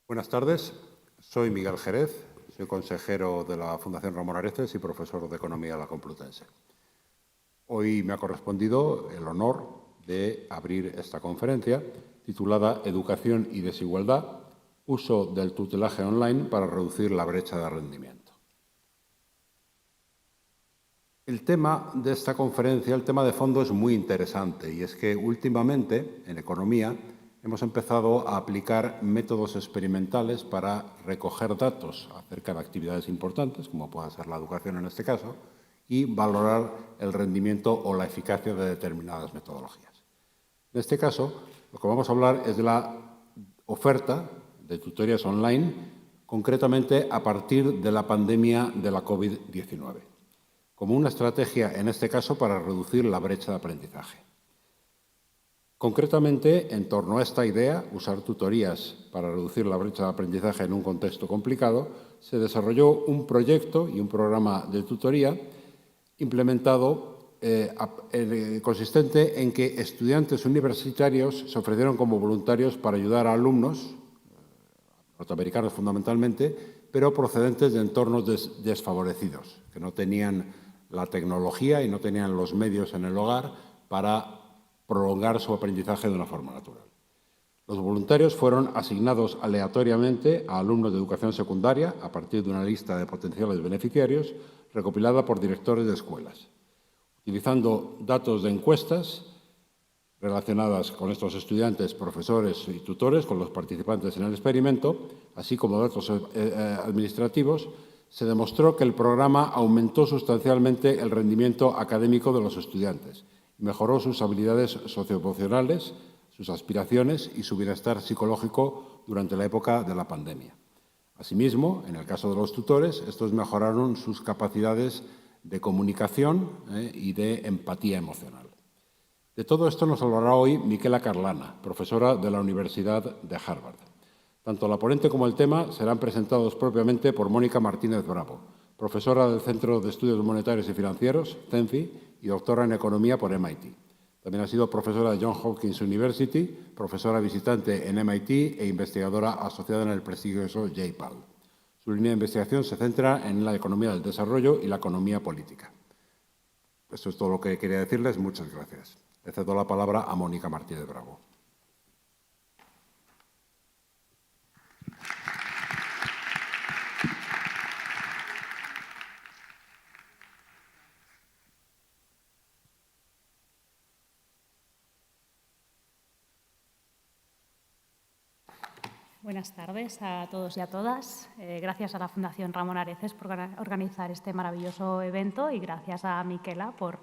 Buenas tardes, soy Miguel Jerez, soy consejero de la Fundación Ramón Areces y profesor de Economía de la Complutense. Hoy me ha correspondido el honor de abrir esta conferencia titulada Educación y desigualdad, uso del tutelaje online para reducir la brecha de rendimiento. El tema de esta conferencia, el tema de fondo es muy interesante y es que últimamente en economía hemos empezado a aplicar métodos experimentales para recoger datos acerca de actividades importantes, como pueda ser la educación en este caso, y valorar el rendimiento o la eficacia de determinadas metodologías. En este caso, lo que vamos a hablar es de la oferta de tutorías online, concretamente a partir de la pandemia de la COVID-19, como una estrategia, en este caso, para reducir la brecha de aprendizaje. Concretamente, en torno a esta idea, usar tutorías para reducir la brecha de aprendizaje en un contexto complicado, se desarrolló un proyecto y un programa de tutoría implementado consistente en que estudiantes universitarios se ofrecieron como voluntarios para ayudar a alumnos, norteamericanos fundamentalmente, pero procedentes de entornos desfavorecidos, que no tenían la tecnología y no tenían los medios en el hogar para prolongar su aprendizaje de una forma natural. Los voluntarios fueron asignados aleatoriamente a alumnos de educación secundaria a partir de una lista de potenciales beneficiarios recopilada por directores de escuelas, utilizando datos de encuestas relacionadas con estos estudiantes, profesores y tutores, con los participantes en el experimento, así como datos administrativos. Se demostró que el programa aumentó sustancialmente el rendimiento académico de los estudiantes y mejoró sus habilidades socioemocionales, sus aspiraciones y su bienestar psicológico durante la época de la pandemia. Asimismo, en el caso de los tutores, estos mejoraron sus capacidades de comunicación y de empatía emocional. De todo esto nos hablará hoy Michela Carlana, profesora de la Universidad de Harvard. Tanto la ponente como el tema serán presentados propiamente por Mónica Martínez Bravo, profesora del Centro de Estudios Monetarios y Financieros, CENFI, y doctora en Economía por MIT. También ha sido profesora de Johns Hopkins University, profesora visitante en MIT e investigadora asociada en el prestigioso JPAL. Su línea de investigación se centra en la economía del desarrollo y la economía política. Eso es todo lo que quería decirles. Muchas gracias. Le cedo la palabra a Mónica Martínez Bravo. Buenas tardes a todos y a todas. Gracias a la Fundación Ramón Areces por organizar este maravilloso evento y gracias a Michela por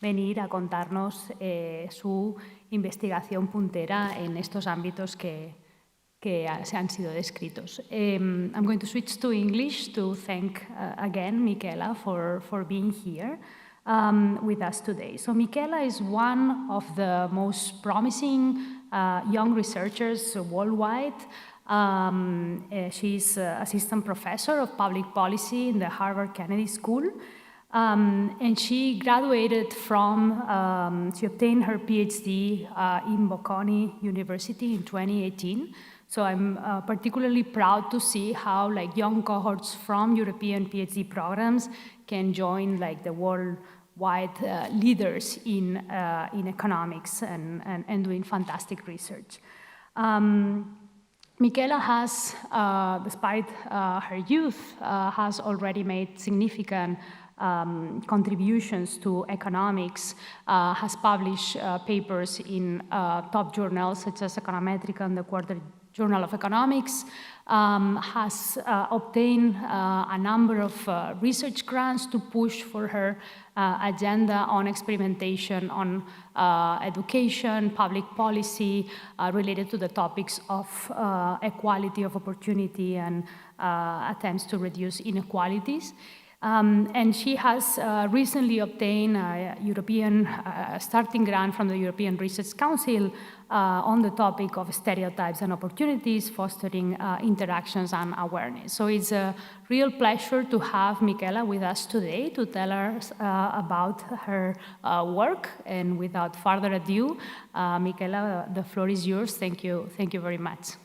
venir a contarnos su investigación puntera en estos ámbitos que se han sido descritos. I'm going to switch to English to thank again Michela for being here with us today. So Michela is one of the most promising young researchers worldwide. She's assistant professor of public policy in the Harvard Kennedy School. And she graduated from, she obtained her PhD in Bocconi University in 2018. So I'm particularly proud to see how young cohorts from European PhD programs can join the worldwide leaders in economics and doing fantastic research. Michela has, despite her youth, has already made significant contributions to economics, has published papers in top journals such as Econometrica and the Quarterly Journal of Economics, has obtained a number of research grants to push for her agenda on experimentation on education, public policy related to the topics of equality of opportunity and attempts to reduce inequalities. And she has recently obtained a European starting grant from the European Research Council on the topic of stereotypes and opportunities, fostering interactions and awareness. So it's a real pleasure to have Michela with us today to tell us about her work. And without further ado, Michela, the floor is yours. Thank you very much.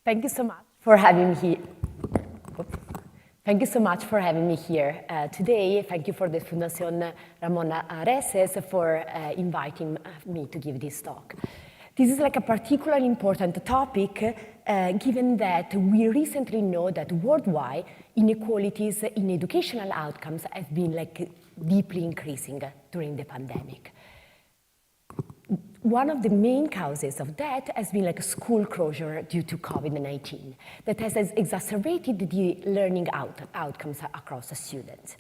Thank you so much for having me here. Thank you so much for having me here today. Thank you for the Fundación Ramon Areces for inviting me to give this talk. This is like a particularly important topic given that we recently know that worldwide inequalities in educational outcomes have been like deeply increasing during the pandemic. One of the main causes of that has been like school closure due to COVID-19 that has exacerbated the learning outcomes across the students.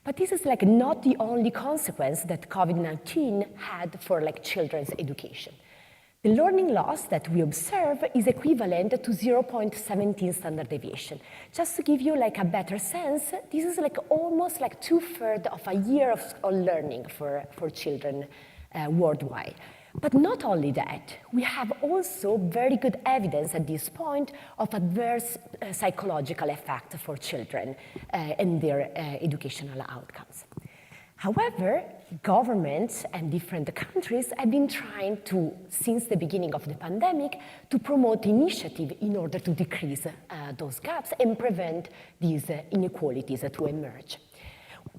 But this is like not the only consequence that COVID-19 had for like children's education. The learning loss that we observe is equivalent to 0.17 standard deviation. Just to give you like a better sense, this is like almost like 2/3 of a year of learning for children worldwide. But not only that, we have also very good evidence at this point of adverse psychological effect for children and their educational outcomes. However, governments and different countries have been trying to, since the beginning of the pandemic, to promote initiative in order to decrease those gaps and prevent these inequalities to emerge.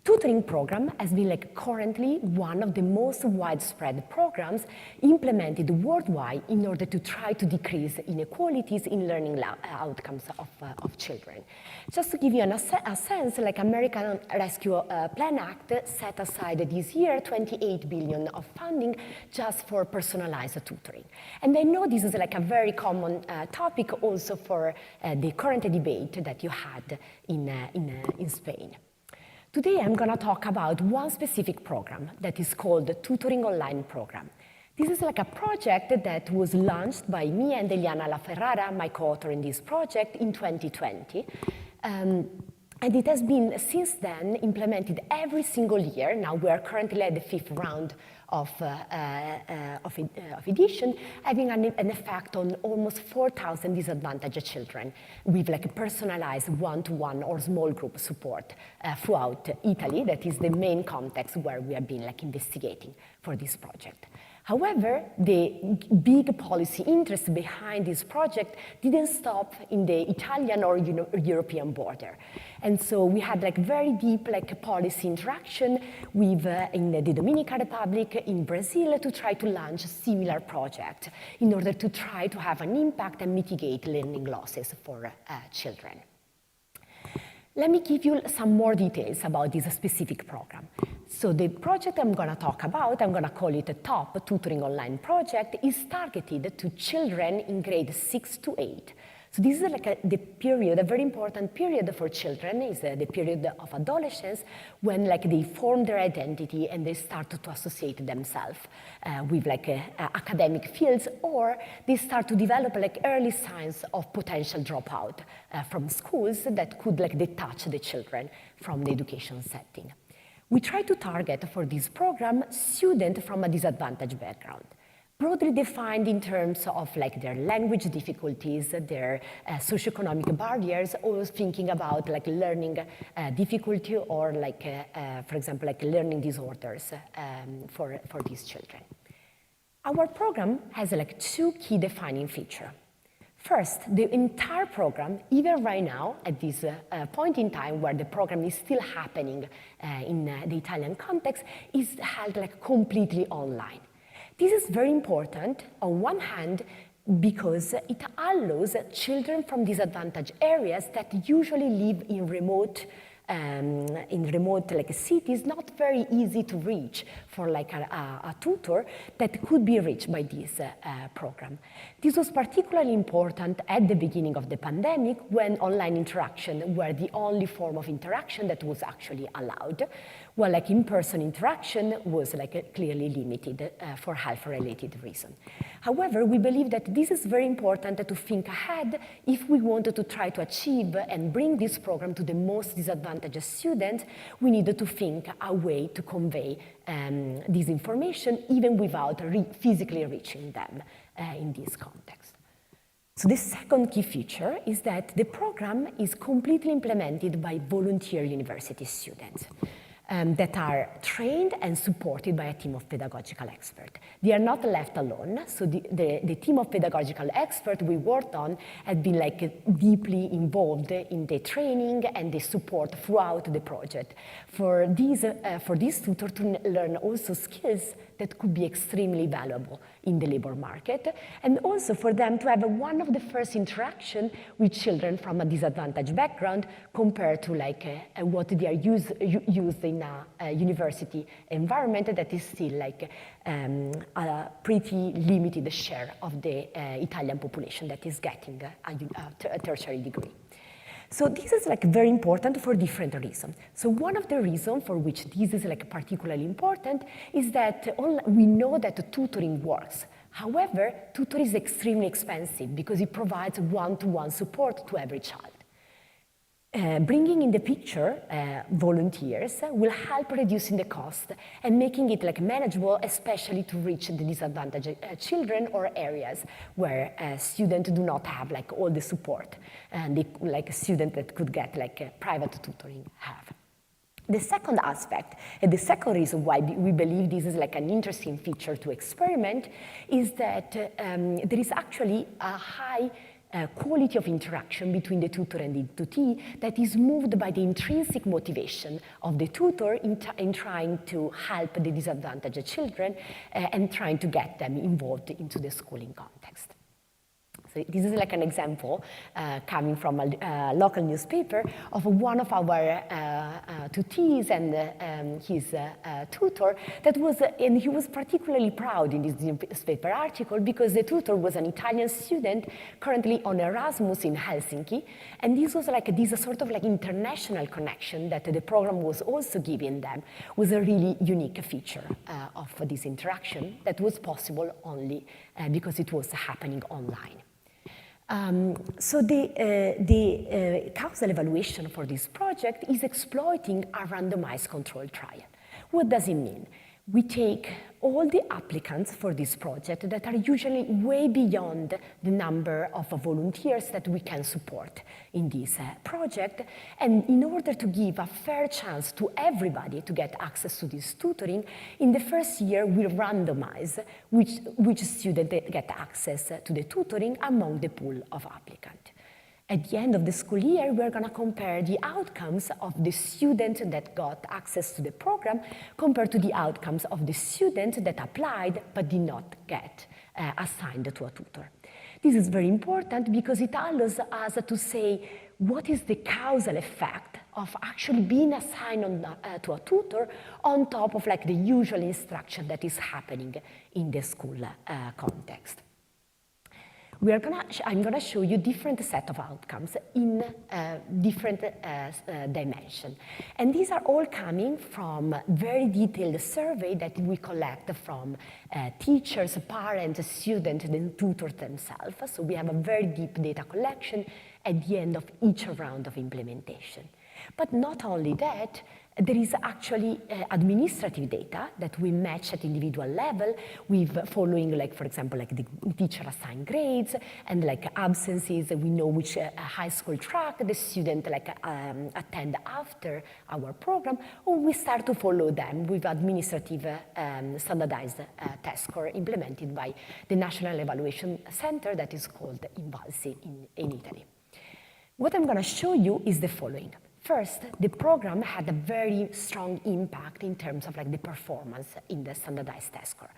Tutoring program has been like currently one of the most widespread programs implemented worldwide in order to try to decrease inequalities in learning outcomes of children. Just to give you a sense, like American Rescue Plan Act set aside this year 28 billion of funding just for personalized tutoring. And I know this is like a very common topic also for the current debate that you had in Spain. Today, I'm going to talk about one specific program that is called the Tutoring Online Program. This is like a project that was launched by me and Eliana La Ferrara, my co-author in this project, in 2020. And it has been, since then, implemented every single year. Now we are currently at the 5th round of edition, having an effect on almost 4,000 disadvantaged children with like a personalized one-to-one or small group support throughout Italy. That is the main context where we have been like investigating for this project. However, the big policy interest behind this project didn't stop in the Italian or European border. And so we had like very deep like policy interaction with in the Dominican Republic, in Brazil, to try to launch a similar project in order to try to have an impact and mitigate learning losses for children. Let me give you some more details about this specific program. So the project I'm going to talk about, I'm going to call it a TOP Tutoring Online Project, is targeted to children in grades 6 to 8. So this is like the period, a very important period for children, is the period of adolescence when like they form their identity and they start to associate themselves with like academic fields, or they start to develop like early signs of potential dropout from schools that could like detach the children from the education setting. We try to target for this program students from a disadvantaged background, broadly defined in terms of like their language difficulties, their socioeconomic barriers, always thinking about like learning difficulty or like, for example, like learning disorders for these children. Our program has like 2 key defining features. First, the entire program, even right now, at this point in time where the program is still happening in the Italian context, is held like completely online. This is very important, on one hand, because it allows children from disadvantaged areas that usually live in remote like cities, not very easy to reach for like a tutor that could be reached by this program. This was particularly important at the beginning of the pandemic when online interaction were the only form of interaction that was actually allowed, while like in-person interaction was like clearly limited for health-related reasons. However, we believe that this is very important to think ahead if we wanted to try to achieve and bring this program to the most disadvantaged students. We needed to think a way to convey this information even without physically reaching them in this context. So the second key feature is that the program is completely implemented by volunteer university students. that are trained and supported by a team of pedagogical experts. They are not left alone, so the team of pedagogical experts we worked on had been deeply involved in the training and the support throughout the project. For these tutors to learn also skills that could be extremely valuable in the labor market, and also for them to have one of the first interaction with children from a disadvantaged background compared to what they are used in a university environment that is still a pretty limited share of the Italian population that is getting a tertiary degree. So this is very important for different reasons. So one of the reasons for which this is particularly important is that we know that tutoring works. However, tutoring is extremely expensive because it provides one-to-one support to every child. Bringing in the picture volunteers will help reducing the cost and making it manageable, especially to reach the disadvantaged children or areas where students do not have all the support and a student that could get private tutoring have. The second aspect, and the second reason why we believe this is an interesting feature to experiment, is that there is actually a high quality of interaction between the tutor and the tutee that is moved by the intrinsic motivation of the tutor in trying to help the disadvantaged children and trying to get them involved into the schooling context. So this is an example coming from a local newspaper of one of our tutees and his tutor that was, and he was particularly proud in this newspaper article because the tutor was an Italian student currently on Erasmus in Helsinki, and this was this sort of international connection that the program was also giving them was a really unique feature of this interaction that was possible only because it was happening online. So the causal evaluation for this project is exploiting a randomized control trial. What does it mean? We take all the applicants for this project that are usually way beyond the number of volunteers that we can support in this project, and in order to give a fair chance to everybody to get access to this tutoring, in the first year we randomize which student get access to the tutoring among the pool of applicants. At the end of the school year, we're going to compare the outcomes of the student that got access to the program compared to the outcomes of the student that applied but did not get assigned to a tutor. This is very important because it allows us to say what is the causal effect of actually being assigned to a tutor on top of the usual instruction that is happening in the school context. I'm going to show you different set of outcomes in different dimensions. And these are all coming from very detailed survey that we collect from teachers, parents, students, and tutors themselves. So we have a very deep data collection at the end of each round of implementation. But not only that, there is actually administrative data that we match at individual level with following, for example, the teacher assigned grades and absences. We know which high school track the student attend after our program, or we start to follow them with administrative standardized test score implemented by the National Evaluation Center that is called Invalsi in Italy. What I'm going to show you is the following. First, the program had a very strong impact in terms of the performance in the standardized test score.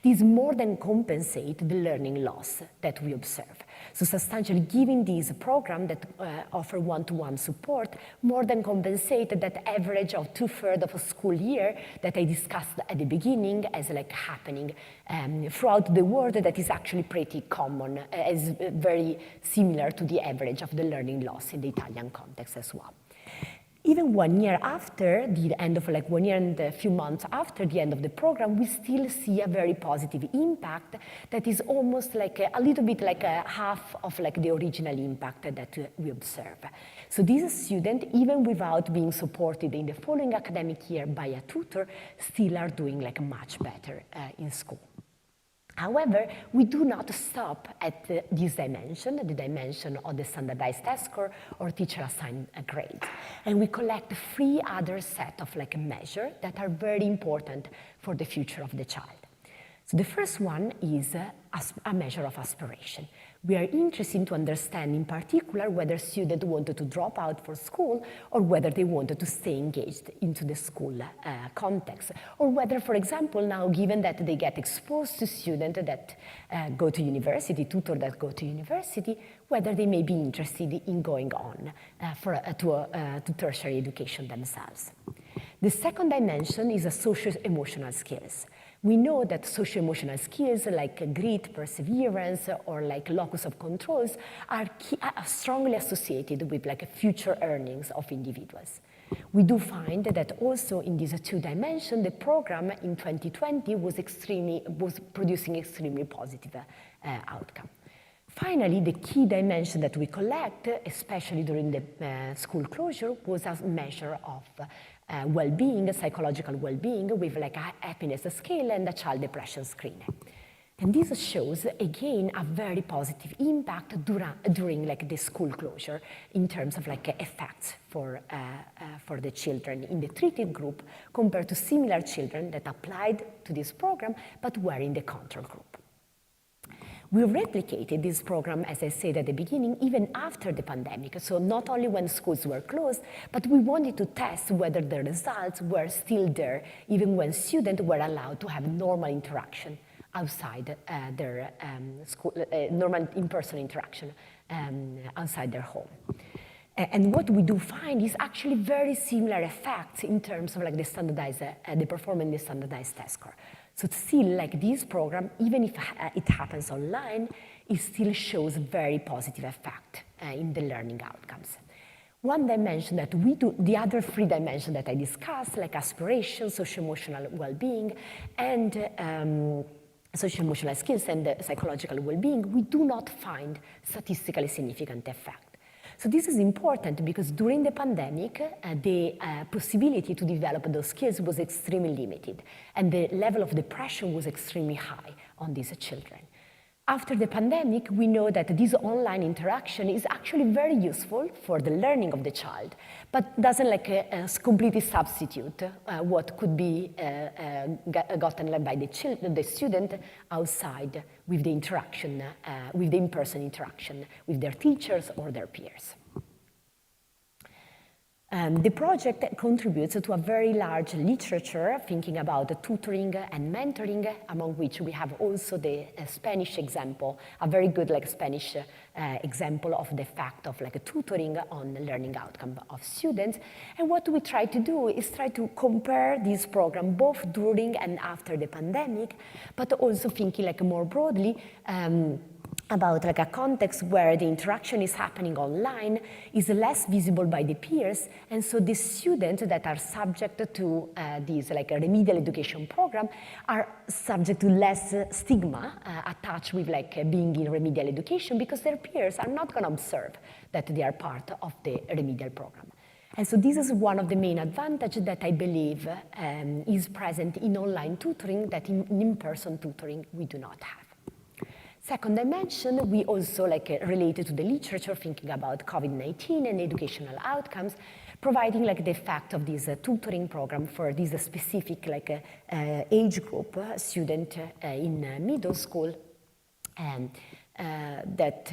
This more than compensates the learning loss that we observe. So substantially giving this program that offer one-to-one support more than compensate that average of 2/3 of a school year that I discussed at the beginning as happening throughout the world that is actually pretty common, is very similar to the average of the learning loss in the Italian context as well. Even 1 year after the end of 1 year and a few months after the end of the program, we still see a very positive impact that is almost a little bit half of the original impact that we observe. So this student, even without being supported in the following academic year by a tutor, still are doing much better in school. However, we do not stop at this dimension, the dimension of the standardized test score or teacher-assigned grades. And we collect 3 other set of measures that are very important for the future of the child. So the first one is a measure of aspiration. We are interested to understand in particular whether students wanted to drop out for school or whether they wanted to stay engaged into the school context, or whether, for example, now given that they get exposed to students that go to university, tutors that go to university, whether they may be interested in going on to tertiary education themselves. The second dimension is social-emotional skills. We know that social-emotional skills like grit, perseverance, or locus of controls are strongly associated with future earnings of individuals. We do find that also in these 2 dimensions, the program in 2020 was producing extremely positive outcome. Finally, the key dimension that we collect, especially during the school closure, was a measure of well-being, psychological well-being, with a happiness scale and a child depression screen. And this shows, again, a very positive impact during the school closure in terms of effects for the children in the treated group compared to similar children that applied to this program but were in the control group. We replicated this program, as I said at the beginning, even after the pandemic. So not only when schools were closed, but we wanted to test whether the results were still there, even when students were allowed to have normal interaction outside their school, normal in-person interaction outside their home. And what we do find is actually very similar effects in terms of the standardized, the performance in the standardized test score. So still, this program, even if it happens online, it still shows very positive effect in the learning outcomes. One dimension that we do, the other 3 dimensions that I discussed, like aspiration, social-emotional well-being, and social-emotional skills and psychological well-being, we do not find statistically significant effect. So this is important because during the pandemic, the possibility to develop those skills was extremely limited, and the level of depression was extremely high on these children. After the pandemic, we know that this online interaction is actually very useful for the learning of the child, but doesn't completely substitute what could be gotten by the student outside with the interaction, with the in-person interaction with their teachers or their peers. The project contributes to a very large literature thinking about tutoring and mentoring, among which we have also the Spanish example, a very good Spanish example of the fact of tutoring on learning outcome of students. And what we try to do is try to compare this program both during and after the pandemic, but also thinking more broadly about a context where the interaction is happening online, is less visible by the peers, and so the students that are subject to this a remedial education program are subject to less stigma attached with being in remedial education, because their peers are not going to observe that they are part of the remedial program. And so this is one of the main advantages that I believe is present in online tutoring that in in-person tutoring we do not have. Second dimension, we also related to the literature thinking about COVID-19 and educational outcomes, providing the fact of this tutoring program for this specific age group, student in middle school, and that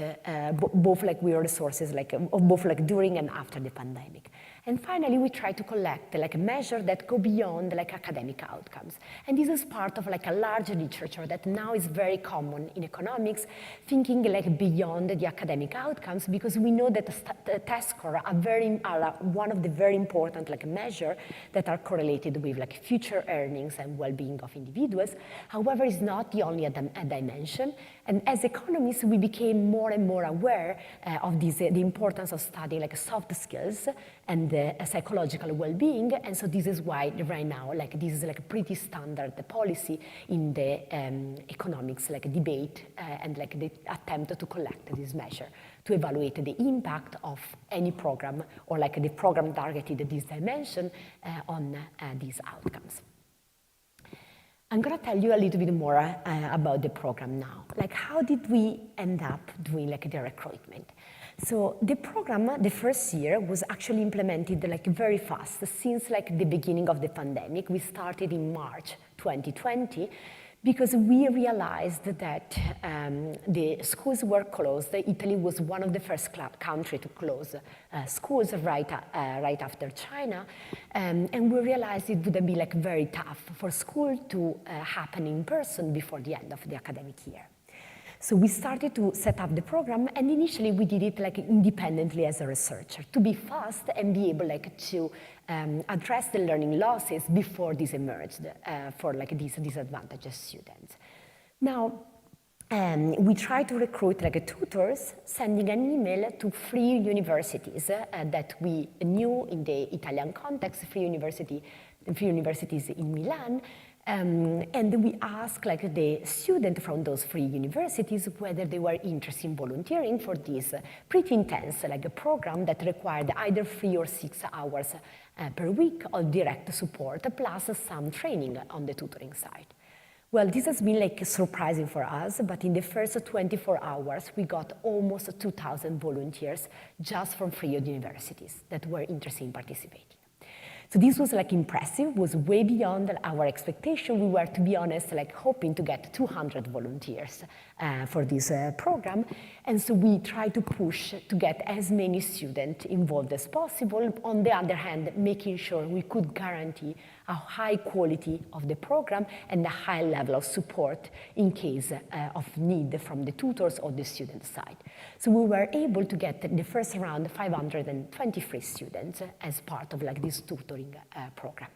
both we are resources both during and after the pandemic. And finally, we try to collect a measure that go beyond academic outcomes. And this is part of a large literature that now is very common in economics, thinking beyond the academic outcomes, because we know that the test scores are one of the very important measure that are correlated with future earnings and well-being of individuals. However, it's not the only dimension. And as economists, we became more and more aware of the importance of studying soft skills and psychological well-being, and so this is why right now this is pretty standard policy in the economics debate and the attempt to collect this measure to evaluate the impact of any program or the program targeted this dimension on these outcomes. I'm going to tell you a little bit more about the program now. Like, how did we end up doing like the recruitment? So the program, the first year, was actually implemented like very fast since like the beginning of the pandemic. We started in March 2020 because we realized that the schools were closed. Italy was one of the first countries to close schools right after China. And we realized it would be like very tough for school to happen in person before the end of the academic year. So we started to set up the program, and initially we did it like independently as a researcher to be fast and be able like to address the learning losses before this emerged for like these disadvantaged students. Now, we try to recruit like tutors, sending an email to 3 universities that we knew in the Italian context, 3 universities in Milan. And we asked like the student from those 3 universities whether they were interested in volunteering for this pretty intense like a program that required either 3 or 6 hours per week of direct support plus some training on the tutoring side. Well, this has been like surprising for us, but in the first 24 hours, we got almost 2,000 volunteers just from 3 universities that were interested in participating. So this was like impressive, was way beyond our expectation. We were, to be honest, like hoping to get 200 volunteers for this program. And so we tried to push to get as many students involved as possible. On the other hand, making sure we could guarantee a high quality of the program and a high level of support in case of need from the tutors or the student side. So we were able to get the first round 523 students as part of like this tutoring program.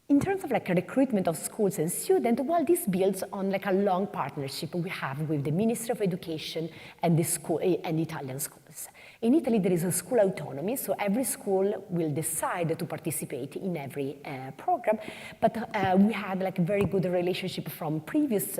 In terms of like a recruitment of schools and students, well, this builds on like a long partnership we have with the Ministry of Education and the school and Italian schools. In Italy, there is a school autonomy, so every school will decide to participate in every program, but we had like a very good relationship from previous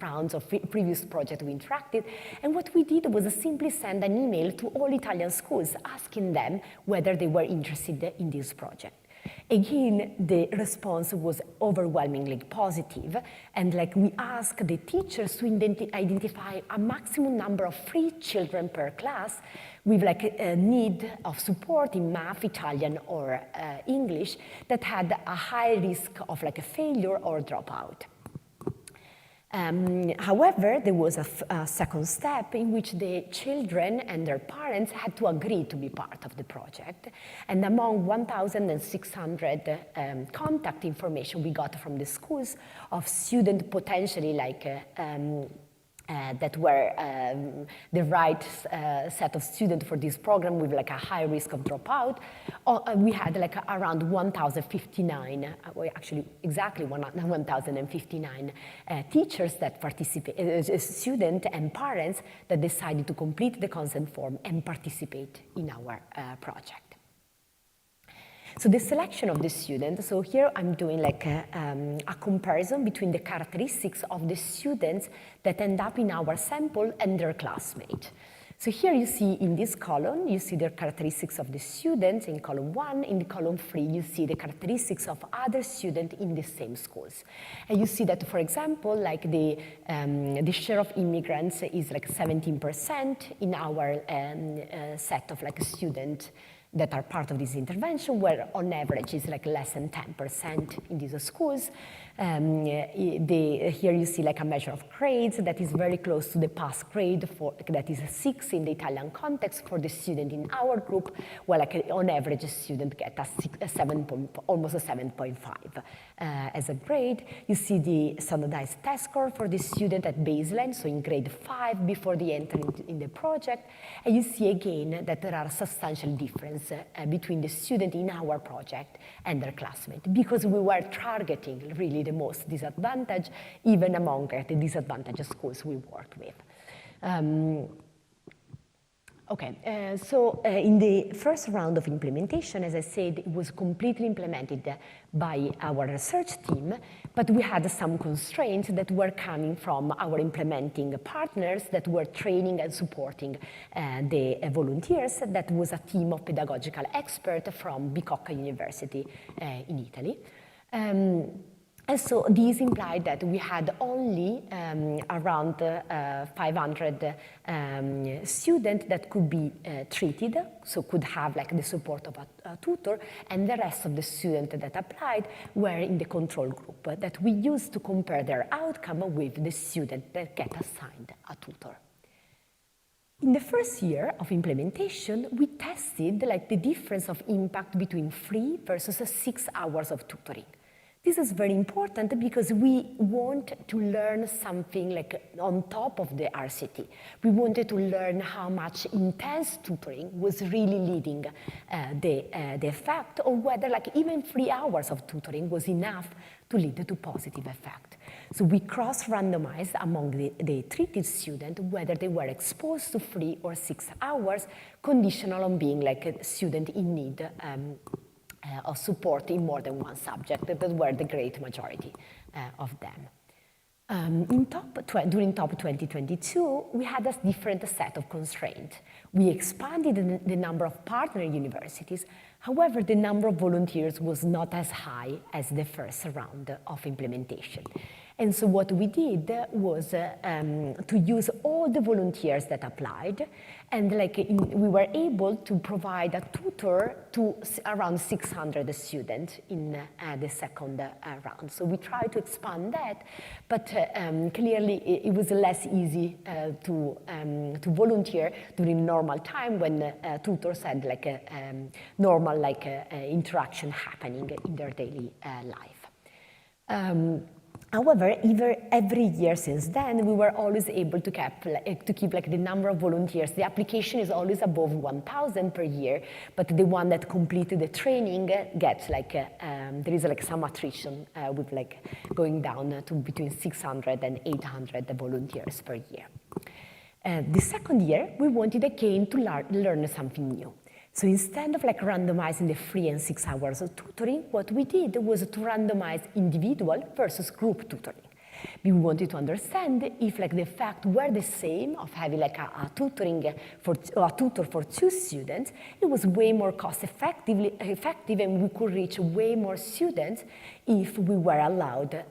rounds of previous projects we interacted, and what we did was simply send an email to all Italian schools asking them whether they were interested in this project. Again, the response was overwhelmingly positive, and like we asked the teachers to identify a maximum number of 3 children per class with like a need of support in math, Italian, or English that had a high risk of like a failure or dropout. However, there was a second step in which the children and their parents had to agree to be part of the project. And among 1,600 contact information we got from the schools of students potentially like that were the right set of students for this program with like a high risk of dropout. We had like around 1,059, actually exactly 1,059 teachers that participated, students and parents that decided to complete the consent form and participate in our project. So the selection of the students, so here I'm doing like a comparison between the characteristics of the students that end up in our sample and their classmates. So here you see in this column, you see the characteristics of the students in column 1. In the column 3, you see the characteristics of other students in the same schools. And you see that, for example, like the share of immigrants is like 17% in our set of like students that are part of this intervention, where on average is like less than 10% in these schools. Here you see like a measure of grades that is very close to the pass grade that is a 6 in the Italian context for the student in our group, where like on average a student gets almost a 7.5 as a grade. You see the standardized test score for the student at baseline, so in grade 5 before they enter in the project. And you see again that there are substantial differences between the student in our project and their classmates, because we were targeting really the most disadvantaged, even among the disadvantaged schools we worked with. So in the first round of implementation, as I said, it was completely implemented by our research team, but we had some constraints that were coming from our implementing partners that were training and supporting the volunteers. That was a team of pedagogical experts from Bicocca University in Italy. And so this implied that we had only around 500 students that could be treated, so could have like the support of a tutor, and the rest of the students that applied were in the control group that we used to compare their outcome with the student that get assigned a tutor. In the first year of implementation, we tested like the difference of impact between 3 versus 6 hours of tutoring. This is very important because we want to learn something like on top of the RCT. We wanted to learn how much intense tutoring was really leading the effect, or whether like even 3 hours of tutoring was enough to lead to positive effect. So we cross-randomized among the treated students whether they were exposed to 3 or 6 hours, conditional on being like a student in need of support in more than one subject. That were the great majority of them. During TOP 2022, we had a different set of constraints. We expanded the number of partner universities. However, the number of volunteers was not as high as the first round of implementation. And so what we did was to use all the volunteers that applied, and we were able to provide a tutor to around 600 students in the second round. So we tried to expand that, but clearly it was less easy to volunteer during normal time when tutors had like a normal interaction happening in their daily life. However, every year since then, we were always able to keep like the number of volunteers. The application is always above 1,000 per year, but the one that completed the training gets like, there is like some attrition with like going down to between 600 and 800 volunteers per year. The second year, we wanted again to learn something new. So instead of like randomizing the 3 and 6 hours of tutoring, what we did was to randomize individual versus group tutoring. We wanted to understand if like the effect were the same of having like a tutor for 2 students. It was way more cost effective, and we could reach way more students if we were allowed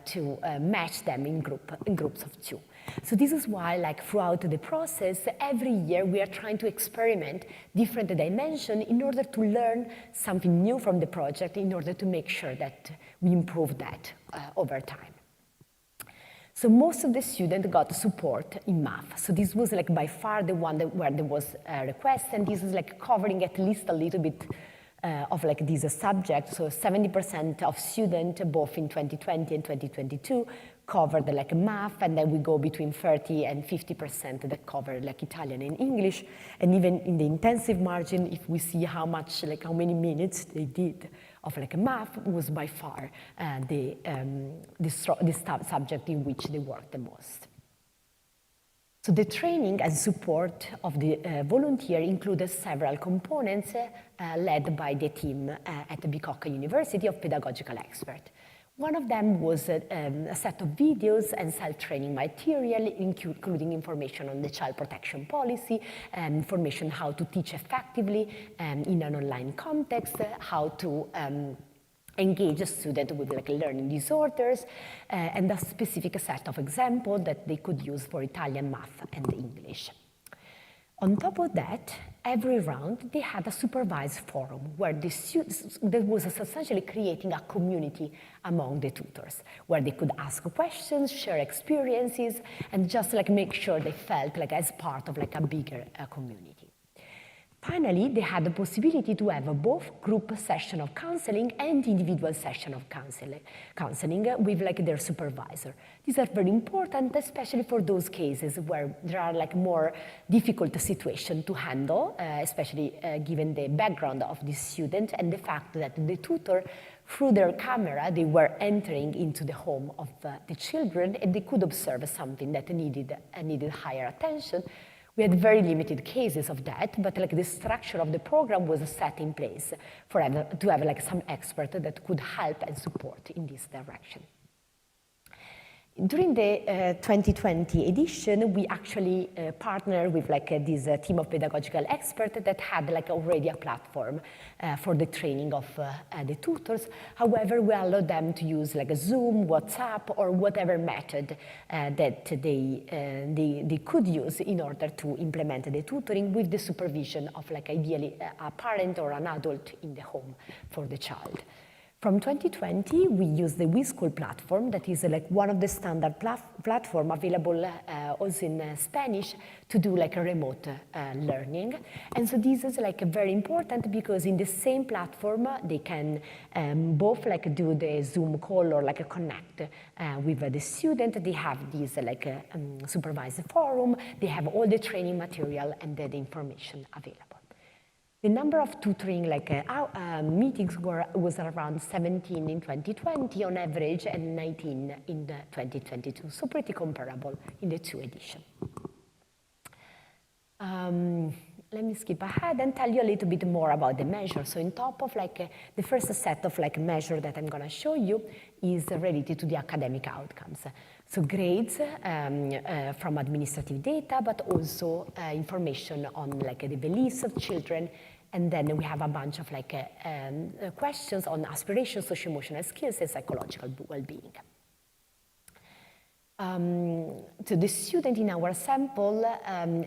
to match them in groups of 2. So this is why, like throughout the process, every year we are trying to experiment different dimensions in order to learn something new from the project, in order to make sure that we improve that over time. So most of the students got support in math. So this was like by far the one where there was a request, and this is like covering at least a little bit of like this subject. So 70% of students, both in 2020 and 2022, covered like math, and then we go between 30 and 50% that covered like Italian and English. And even in the intensive margin, if we see how many minutes they did of like math, was by far the subject in which they worked the most. So the training and support of the volunteer included several components led by the team at the Bicocca University of pedagogical experts. One of them was a set of videos and self-training material, including information on the child protection policy, information how to teach effectively in an online context, how to engage a student with like learning disorders, and a specific set of examples that they could use for Italian, math, and English. On top of that, every round they had a supervised forum where the students, that was essentially creating a community among the tutors, where they could ask questions, share experiences, and just like make sure they felt like as part of like a bigger community. Finally, they had the possibility to have both group session of counseling and individual session of counseling with like their supervisor. These are very important, especially for those cases where there are like more difficult situations to handle, especially given the background of the student and the fact that the tutor, through their camera, they were entering into the home of the children, and they could observe something that needed higher attention. We had very limited cases of that, but like the structure of the program was set in place to have like some expert that could help and support in this direction. During the 2020 edition, we actually partnered with this team of pedagogical experts that had already a platform for the training of the tutors. However, we allowed them to use Zoom, WhatsApp, or whatever method that they could use in order to implement the tutoring with the supervision of ideally a parent or an adult in the home for the child. From 2020, we use the WeSchool platform, that is one of the standard platform available also in Spanish to do a remote learning. And so this is very important because in the same platform, they can both do the Zoom call or connect with the student. They have this supervised forum, they have all the training material and the information available. The number of tutoring meetings was around 17 in 2020 on average and 19 in 2022, so pretty comparable in the two editions. Let me skip ahead and tell you a little bit more about the measure. So on top of the first set of measure that I'm going to show you is related to the academic outcomes. So grades from administrative data, but also information on the beliefs of children. And then we have a bunch of questions on aspirations, socio-emotional skills, and psychological well-being. So the student in our sample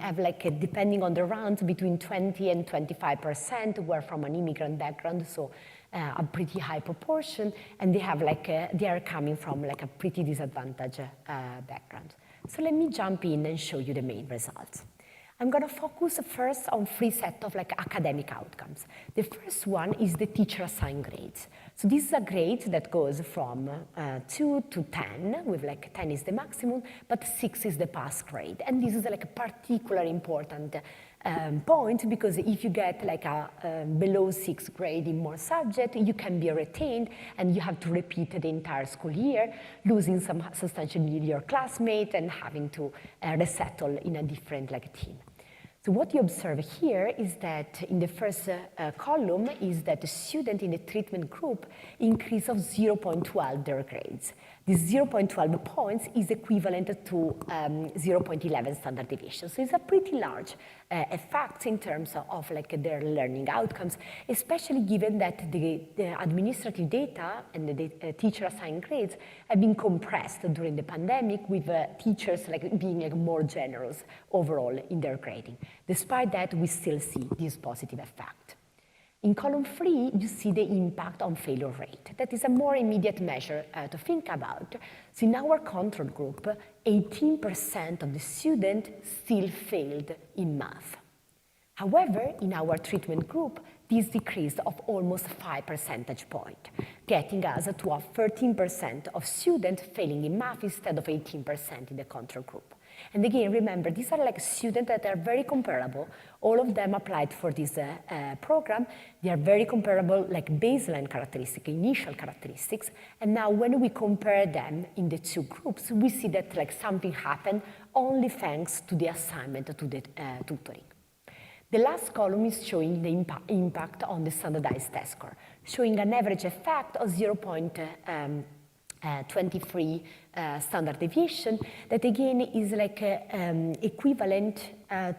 have depending on the rounds, between 20 and 25% were from an immigrant background, so a pretty high proportion, and they have they are coming from a pretty disadvantaged background. So let me jump in and show you the main results. I'm going to focus first on three sets of academic outcomes. The first one is the teacher-assigned grades. So this is a grade that goes from 2 to 10, with 10 is the maximum, but 6 is the pass grade. And this is a particularly important point, because if you get a below 6 grade in more subjects, you can be retained and you have to repeat the entire school year, losing some substantially your classmate and having to resettle in a different team. So what you observe here is that in the first column is that the student in the treatment group increase of 0.12 their grades. This 0.12 points is equivalent to 0.11 standard deviation. So it's a pretty large effect in terms of their learning outcomes, especially given that the administrative data and the teacher-assigned grades have been compressed during the pandemic, with teachers being more generous overall in their grading. Despite that, we still see this positive effect. In column 3, you see the impact on failure rate. That is a more immediate measure to think about. So in our control group, 18% of the students still failed in math. However, in our treatment group, this decreased of almost 5 percentage points, getting us to a 13% of students failing in math instead of 18% in the control group. And again, remember, these are students that are very comparable. All of them applied for this program. They are very comparable, baseline characteristics, initial characteristics. And now when we compare them in the two groups, we see that something happened only thanks to the assignment to the tutoring. The last column is showing the impact on the standardized test score, showing an average effect of 0.23 standard deviation, that again is equivalent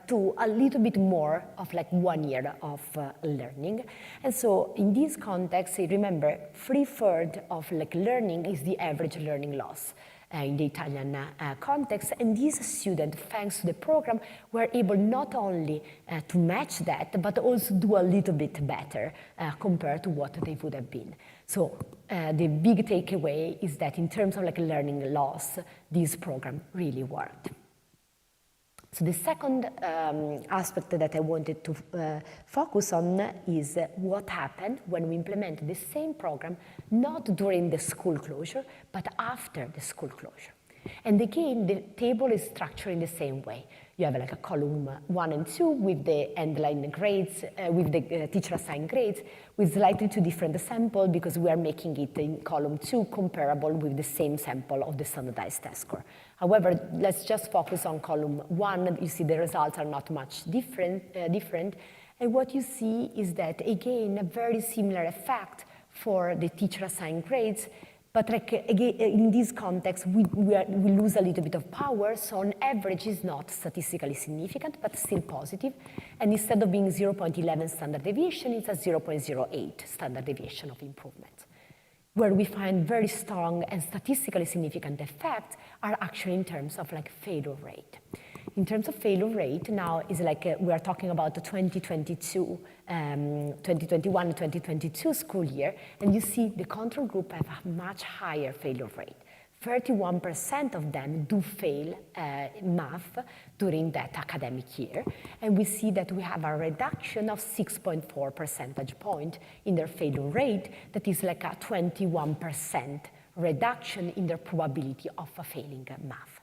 to a little bit more of 1 year of learning. And so in this context, remember, 3/3 of learning is the average learning loss in the Italian context. And these students, thanks to the program, were able not only to match that, but also do a little bit better compared to what they would have been. So the big takeaway is that in terms of learning loss, this program really worked. So the second aspect that I wanted to focus on is what happened when we implemented the same program, not during the school closure, but after the school closure. And again, the table is structured in the same way. You have a column 1 and 2 with the endline grades, with the teacher-assigned grades, with slightly two different samples, because we are making it in column 2 comparable with the same sample of the standardized test score. However, let's just focus on column 1. You see the results are not much different. And what you see is that, again, a very similar effect for the teacher-assigned grades, But like, again, in this context, we lose a little bit of power, so on average it's not statistically significant, but still positive. And instead of being 0.11 standard deviation, it's a 0.08 standard deviation of improvement. Where we find very strong and statistically significant effects are actually in terms of like failure rate. In terms of failure rate, now is like we are talking about the 2021-2022 school year, and you see the control group have a much higher failure rate. 31% of them do fail math during that academic year, and we see that we have a reduction of 6.4 percentage point in their failure rate. That is like a 21% reduction in their probability of failing math.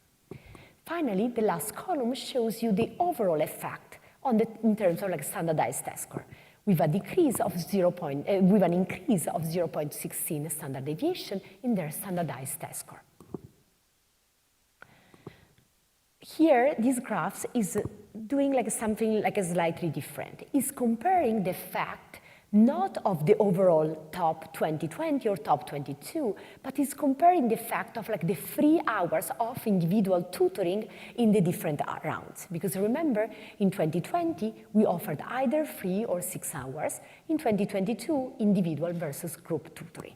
Finally, the last column shows you the overall effect on in terms of like standardized test score, with a decrease of with an increase of 0.16 standard deviation in their standardized test score. Here, this graph is doing like something like slightly different. It's comparing the fact not of the overall top 2020 or top 22, but it's comparing the fact of like the 3 hours of individual tutoring in the different rounds. Because remember, in 2020, we offered either 3 or 6 hours. In 2022, individual versus group tutoring.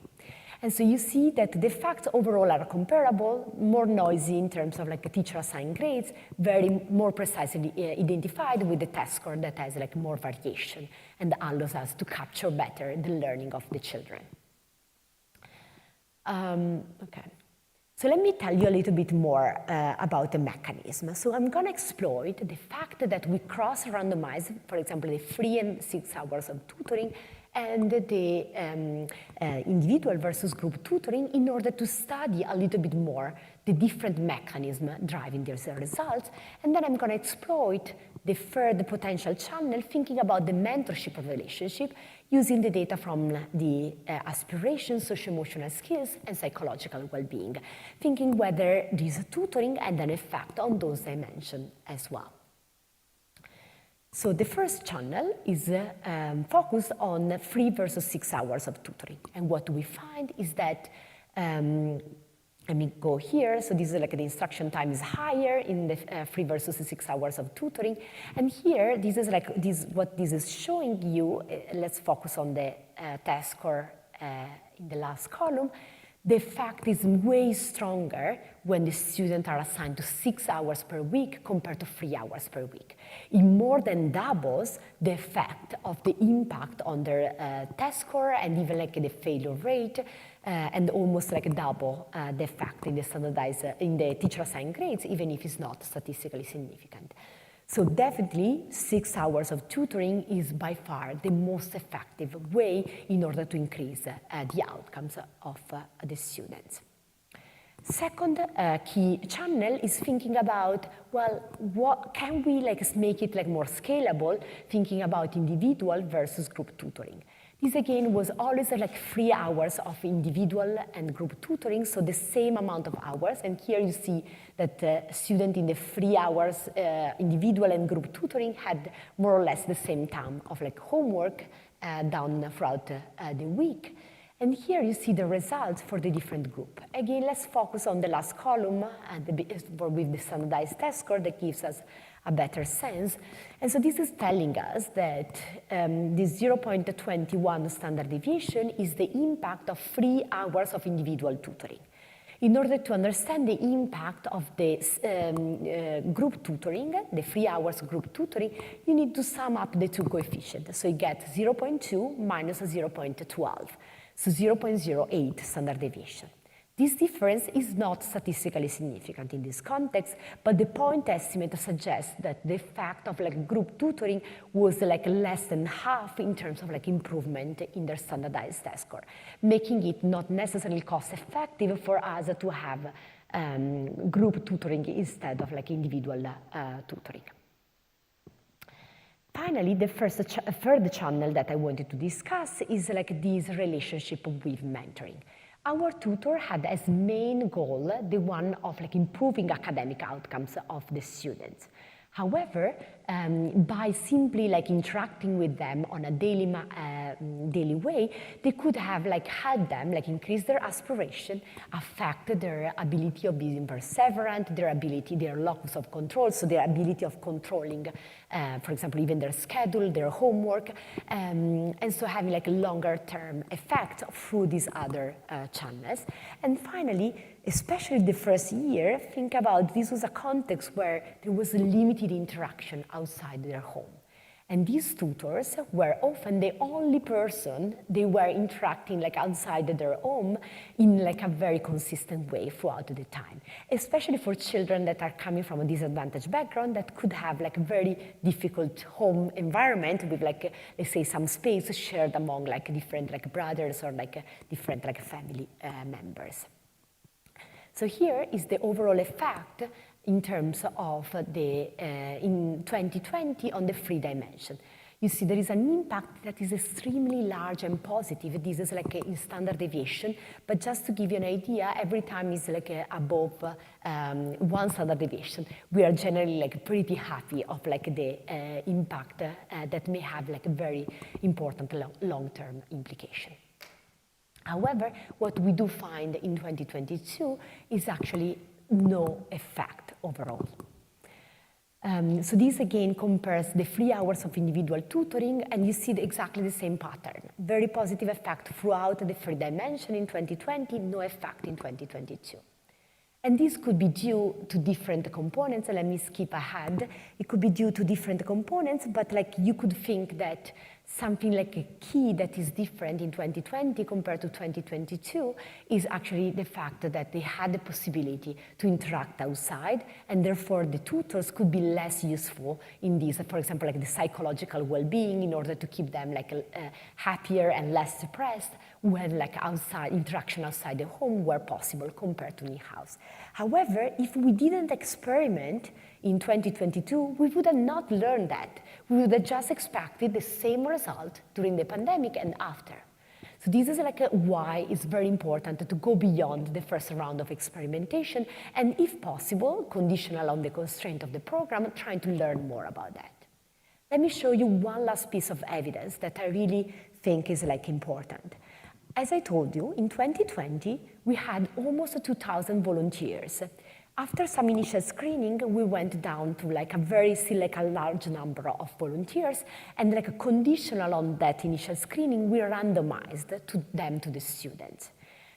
And so you see that the facts overall are comparable, more noisy in terms of like teacher assigned grades, very more precisely identified with the test score that has like more variation and allows us to capture better the learning of the children. Okay. So let me tell you a little bit more about the mechanism. So I'm going to exploit the fact that we cross-randomize, for example, the 3 and 6 hours of tutoring and the individual versus group tutoring in order to study a little bit more the different mechanism driving these results. And then I'm going to exploit the third potential channel, thinking about the mentorship relationship using the data from the aspirations, socio-emotional skills, and psychological well-being, thinking whether this tutoring had an effect on those dimensions as well. So the first channel is focused on 3 versus 6 hours of tutoring. And what we find is that, let me go here. So this is like the instruction time is higher in the 3 versus 6 hours of tutoring. And here, this is like what this is showing you. Let's focus on the test score in the last column. The effect is way stronger when the students are assigned to 6 hours per week compared to 3 hours per week. It more than doubles the effect of the impact on their test score and even like the failure rate, and almost like double the effect in the standardized, in the teacher assigned grades, even if it's not statistically significant. So definitely 6 hours of tutoring is by far the most effective way in order to increase the outcomes of the students. Second key channel is thinking about, well, what can we like make it like more scalable, thinking about individual versus group tutoring. This again was always like 3 hours of individual and group tutoring, so the same amount of hours. And here you see that the student in the 3 hours individual and group tutoring had more or less the same time of like homework done throughout the week. And here you see the results for the different group. Again, let's focus on the last column with the standardized test score that gives us a better sense. And so this is telling us that this 0.21 standard deviation is the impact of 3 hours of individual tutoring. In order to understand the impact of the group tutoring, the 3 hours group tutoring, you need to sum up the two coefficients. So you get 0.2 minus 0.12. So 0.08 standard deviation. This difference is not statistically significant in this context, but the point estimate suggests that the effect of like group tutoring was like less than half in terms of like improvement in their standardized test score, making it not necessarily cost effective for us to have group tutoring instead of like individual tutoring. Finally, the third channel that I wanted to discuss is like this relationship with mentoring. Our tutor had as main goal the one of like improving academic outcomes of the students. However, by simply interacting with them on a daily way, they could have helped them increase their aspiration, affect their ability of being perseverant, their locus of control, so their ability of controlling, for example, even their schedule, their homework, and so having a longer term effect through these other channels. And finally, especially the first year, think about this was a context where there was limited interaction outside their home. And these tutors were often the only person they were interacting outside their home in a very consistent way throughout the time, especially for children that are coming from a disadvantaged background that could have a very difficult home environment with let's say some space shared among different brothers or different family members. So here is the overall effect in terms of in 2020 on the 3 dimension. You see there is an impact that is extremely large and positive. This is in standard deviation, but just to give you an idea, every time is above 1 standard deviation, we are generally pretty happy of the impact that may have a very important long-term implication. However, what we do find in 2022 is actually no effect overall. So this again compares the 3 hours of individual tutoring, and you see exactly the same pattern. Very positive effect throughout the 3 dimension in 2020, no effect in 2022. And this could be due to different components. Let me skip ahead. It could be due to different components, but you could think that something a key that is different in 2020 compared to 2022 is actually the fact that they had the possibility to interact outside, and therefore the tutors could be less useful in this, for example, the psychological well-being in order to keep them happier and less depressed when interaction outside the home were possible compared to in-house. However, if we didn't experiment in 2022, we would have not learned that. We would have just expected the same result during the pandemic and after. So this is why it's very important to go beyond the first round of experimentation, and if possible, conditional on the constraint of the program, trying to learn more about that. Let me show you one last piece of evidence that I really think is important. As I told you, in 2020, we had almost 2,000 volunteers. After some initial screening, we went down to a large number of volunteers, and conditional on that initial screening, we randomized them to the students.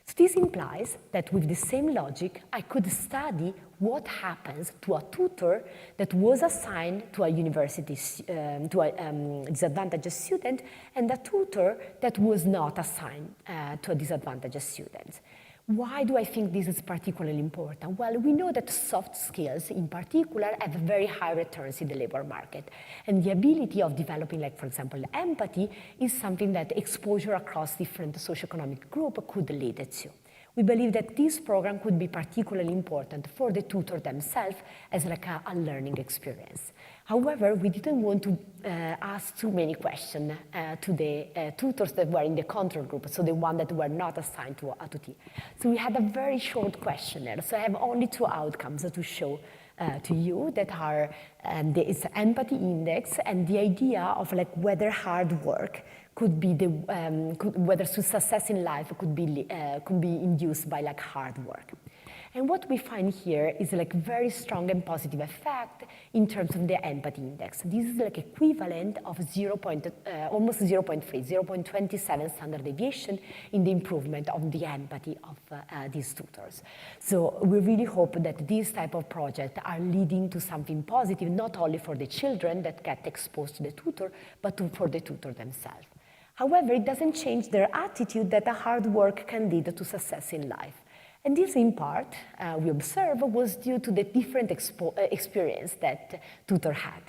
So this implies that with the same logic, I could study what happens to a tutor that was assigned to a university, to a disadvantaged student, and a tutor that was not assigned to a disadvantaged student. Why do I think this is particularly important? Well, we know that soft skills in particular have very high returns in the labor market. And the ability of developing, for example, empathy is something that exposure across different socioeconomic groups could lead to. We believe that this program could be particularly important for the tutor themselves as a learning experience. However, we didn't want to ask too many questions to the tutors that were in the control group, so the ones that were not assigned to a tutee. So we had a very short questionnaire, so I have only 2 outcomes to show to you that are the empathy index and the idea of whether hard work could be whether success in life could be induced by hard work. And what we find here is very strong and positive effect in terms of the empathy index. This is equivalent of almost 0.3, 0.27 standard deviation in the improvement of the empathy of these tutors. So we really hope that these type of projects are leading to something positive, not only for the children that get exposed to the tutor, but for the tutor themselves. However, it doesn't change their attitude that the hard work can lead to success in life. And this, in part, we observe, was due to the different experience that tutor had.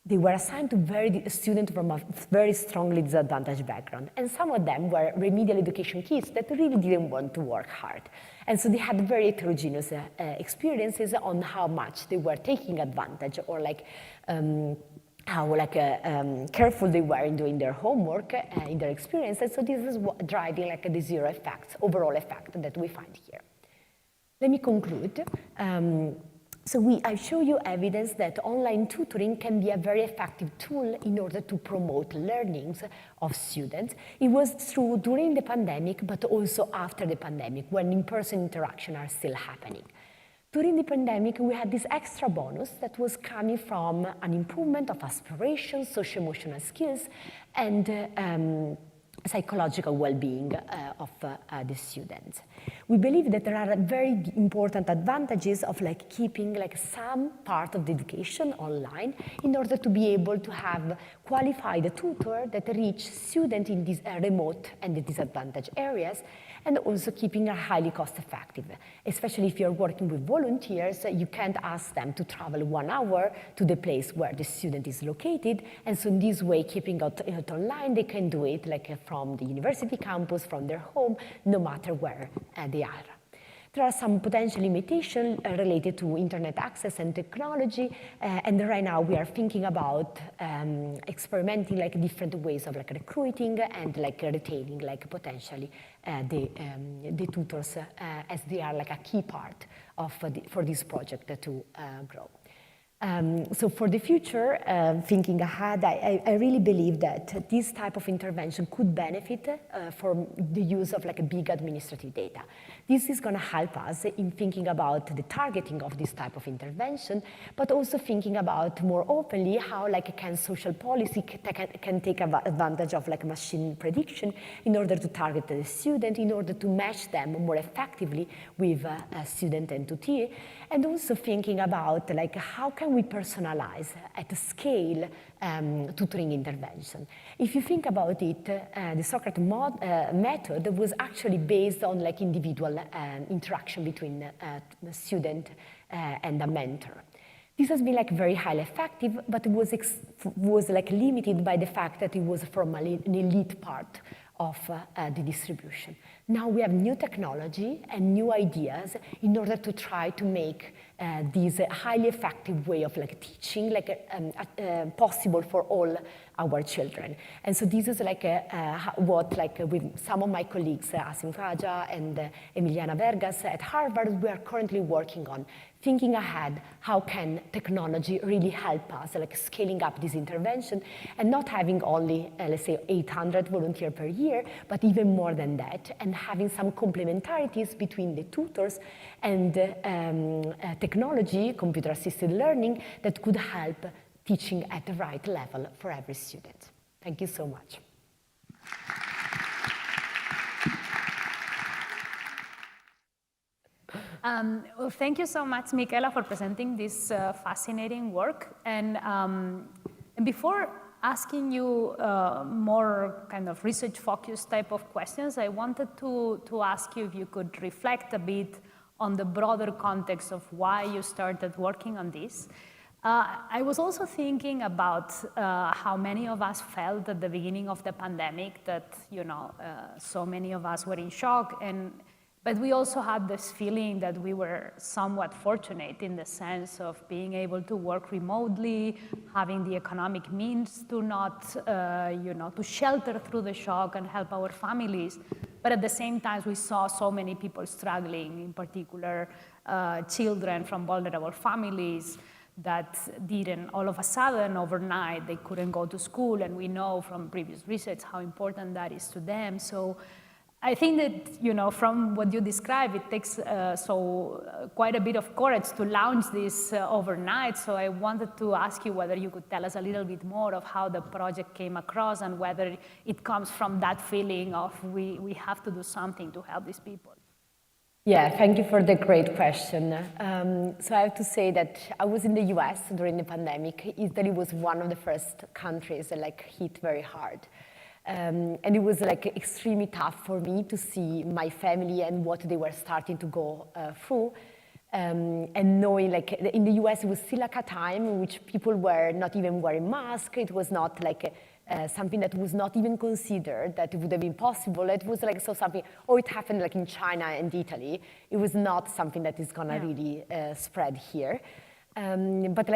They were assigned to students from a very strongly disadvantaged background, and some of them were remedial education kids that really didn't want to work hard. And so they had very heterogeneous experiences on how much they were taking advantage, or how careful they were in doing their homework in their experiences. So this is what driving the zero effects, overall effect that we find here. Let me conclude. So I show you evidence that online tutoring can be a very effective tool in order to promote learnings of students. It was true during the pandemic, but also after the pandemic, when in-person interaction are still happening. During the pandemic, we had this extra bonus that was coming from an improvement of aspirations, social-emotional skills, and psychological well-being of the students. We believe that there are very important advantages of keeping some part of the education online in order to be able to have qualified tutor that reach students in these remote and disadvantaged areas, and also keeping it highly cost-effective. Especially if you're working with volunteers, you can't ask them to travel 1 hour to the place where the student is located, and so in this way, keeping it online, they can do it from the university campus, from their home, no matter where they are. There are some potential limitations related to internet access and technology, and right now we are thinking about experimenting different ways of recruiting and retaining potentially the tutors as they are a key part of for this project to grow. So for the future, thinking ahead, I really believe that this type of intervention could benefit from the use of big administrative data. This is going to help us in thinking about the targeting of this type of intervention, but also thinking about more openly how can social policy can take advantage of machine prediction in order to target the student, in order to match them more effectively with student and tutor, and also thinking about how can we personalize at scale tutoring intervention. If you think about it, the Socrates method was actually based on individual interaction between the student and a mentor. This has been very highly effective, but it was limited by the fact that it was from an elite part of the distribution. Now we have new technology and new ideas in order to try to make this highly effective way of teaching possible for all our children. And so this is what with some of my colleagues, Asim Raja and Emiliana Vergas at Harvard, we are currently working on thinking ahead, how can technology really help us, scaling up this intervention and not having only, let's say, 800 volunteers per year, but even more than that, and having some complementarities between the tutors and technology, computer-assisted learning, that could help teaching at the right level for every student. Thank you so much. Well, thank you so much, Michela, for presenting this fascinating work. And before asking you more kind of research-focused type of questions, I wanted to ask you if you could reflect a bit on the broader context of why you started working on this. I was also thinking about how many of us felt at the beginning of the pandemic that, so many of us were in shock, but we also had this feeling that we were somewhat fortunate in the sense of being able to work remotely, having the economic means to not, to shelter through the shock and help our families. But at the same time, we saw so many people struggling, in particular children from vulnerable families that didn't, all of a sudden, overnight, they couldn't go to school. And we know from previous research how important that is to them. So I think that, from what you describe, it takes quite a bit of courage to launch this overnight. So I wanted to ask you whether you could tell us a little bit more of how the project came across and whether it comes from that feeling of we have to do something to help these people. Yeah, thank you for the great question. So I have to say that I was in the US during the pandemic. Italy was one of the first countries that hit very hard. And it was extremely tough for me to see my family and what they were starting to go through. And knowing in the US, it was still a time in which people were not even wearing masks. It was not something that was not even considered that it would have been possible. It was something, it happened in China and Italy. It was not something that is gonna really spread here. But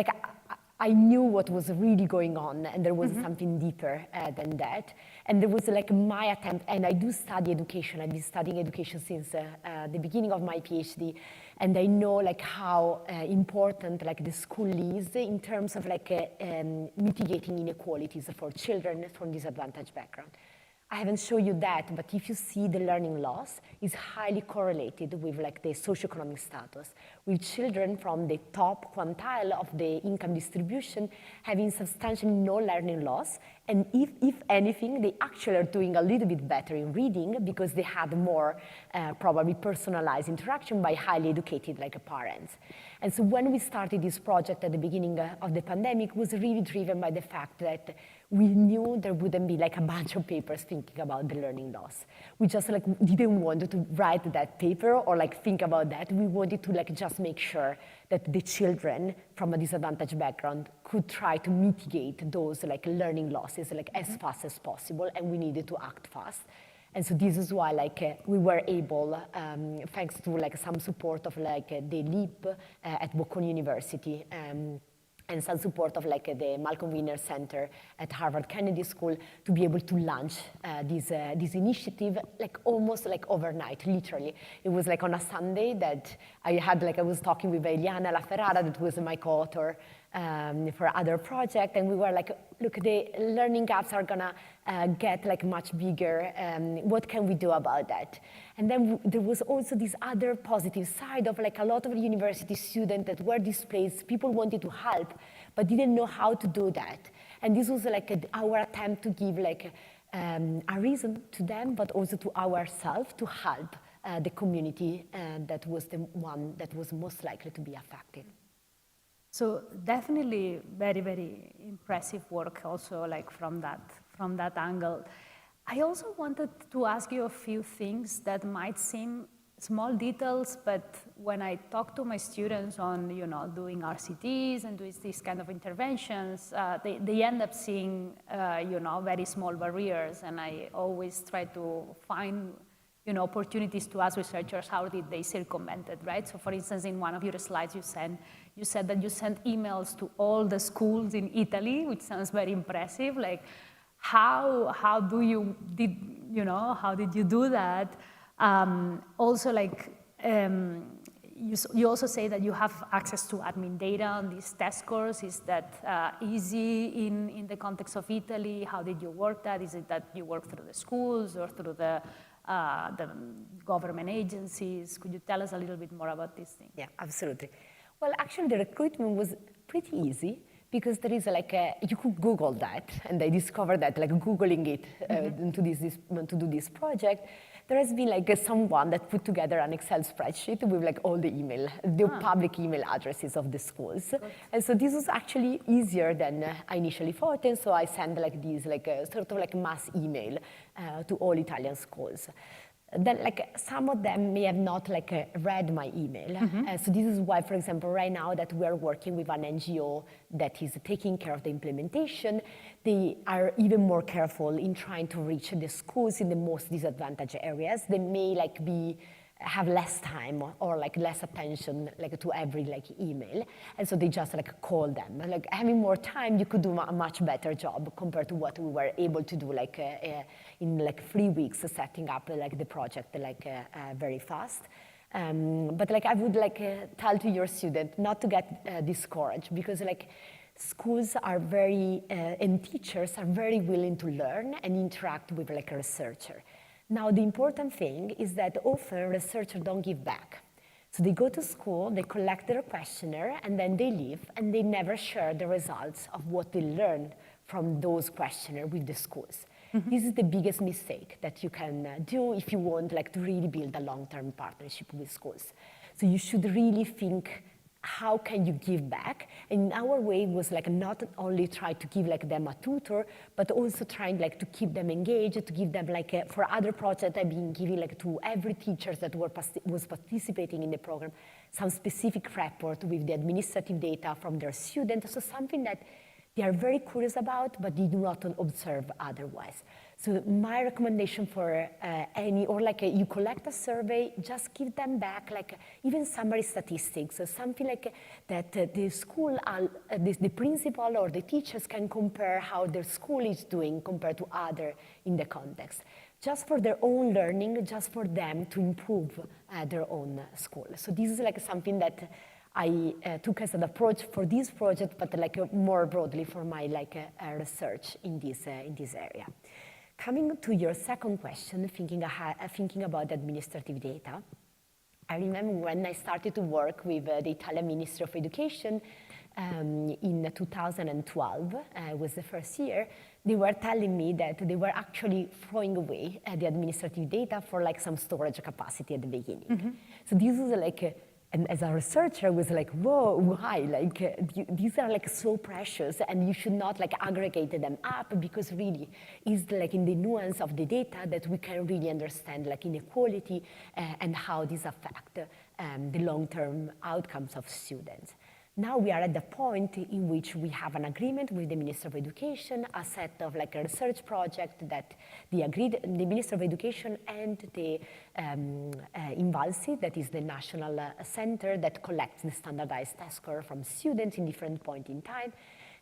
I knew what was really going on, and there was something deeper than that. And there was my attempt, and I do study education. I've been studying education since the beginning of my PhD. And I know like how important like the school is in terms of like mitigating inequalities for children from disadvantaged background. I haven't shown you that, but if you see the learning loss is highly correlated with like the socioeconomic status, with children from the top quintile of the income distribution having substantially no learning loss, and if anything, they actually are doing a little bit better in reading because they had more probably personalized interaction by highly educated like parents. And so when we started this project at the beginning of the pandemic, it was really driven by the fact that we knew there wouldn't be like a bunch of papers thinking about the learning loss. We just like didn't want to write that paper or like think about that. We wanted to like just make sure that the children from a disadvantaged background could try to mitigate those like learning losses like as fast as possible, and we needed to act fast. And so this is why like we were able, thanks to like some support of like the LEAP at Bocconi University, and some support of like the Malcolm Wiener Center at Harvard Kennedy School, to be able to launch this initiative like almost like overnight, literally. It was like on a Sunday that I was talking with Eliana La Ferrara, that was my co-author for other project, and we were like, look, the learning gaps are gonna get like much bigger, what can we do about that? And then there was also this other positive side of like a lot of university students that were displaced, people wanted to help, but didn't know how to do that. And this was like our attempt to give like a reason to them, but also to ourselves to help the community that was the one that was most likely to be affected. So definitely very, very impressive work also like from that angle. I also wanted to ask you a few things that might seem small details, but when I talk to my students on, doing RCTs and doing these kind of interventions, they end up seeing, very small barriers, and I always try to find opportunities to ask researchers how did they circumvent it, right? So for instance, in one of your slides you said that you sent emails to all the schools in Italy, which sounds very impressive. Like, how did you do that? Also, like, you also say that you have access to admin data on these test scores. Is that easy in the context of Italy? How did you work that? Is it that you work through the schools or through the government agencies? Could you tell us a little bit more about this thing? Yeah, absolutely. Well, actually, the recruitment was pretty easy because there is like you could Google that, and I discovered that like Googling it to do this project. There has been like someone that put together an Excel spreadsheet with like all the public email addresses of the schools. Good. And so this was actually easier than I initially thought. And so I sent like these like sort of like mass email to all Italian schools. Then like some of them may have not like read my email. So this is why, for example, right now that we're working with an NGO that is taking care of the implementation, they are even more careful in trying to reach the schools in the most disadvantaged areas. They may like have less time or like less attention like to every like email, and so they just like call them. Like having more time, you could do a much better job compared to what we were able to do like in like 3 weeks, setting up like the project like very fast. But like I would like tell to your student not to get discouraged, because like schools are very and teachers are very willing to learn and interact with like a researcher. Now, the important thing is that often researchers don't give back. So they go to school, they collect their questionnaire, and then they leave, and they never share the results of what they learned from those questionnaires with the schools. This is the biggest mistake that you can do if you want like to really build a long-term partnership with schools. So you should really think, how can you give back? And our way was like not only try to give like them a tutor, but also trying like to keep them engaged, to give them like for other projects I've been giving like to every teacher that was participating in the program some specific report with the administrative data from their students. So something that they are very curious about, but they do not observe otherwise. So my recommendation for you collect a survey, just give them back like even summary statistics, so something like that the school, the principal or the teachers can compare how their school is doing compared to other in the context. just for their own learning, just for them to improve their own school. So this is like something that I took as an approach for this project, but like more broadly for my research in this area. Coming to your second question, thinking about administrative data, I remember when I started to work with the Italian Ministry of Education in 2012, was the first year, they were telling me that they were actually throwing away the administrative data for like some storage capacity at the beginning. Mm-hmm. So this was like, and as a researcher, I was like, whoa, why? Like, these are like so precious and you should not like aggregate them up, because really it's like in the nuance of the data that we can really understand like inequality and how these affect the long-term outcomes of students. Now we are at the point in which we have an agreement with the Minister of Education, a set of like a research project that the Minister of Education and the INVALSI, that is the national center that collects the standardized test score from students in different points in time.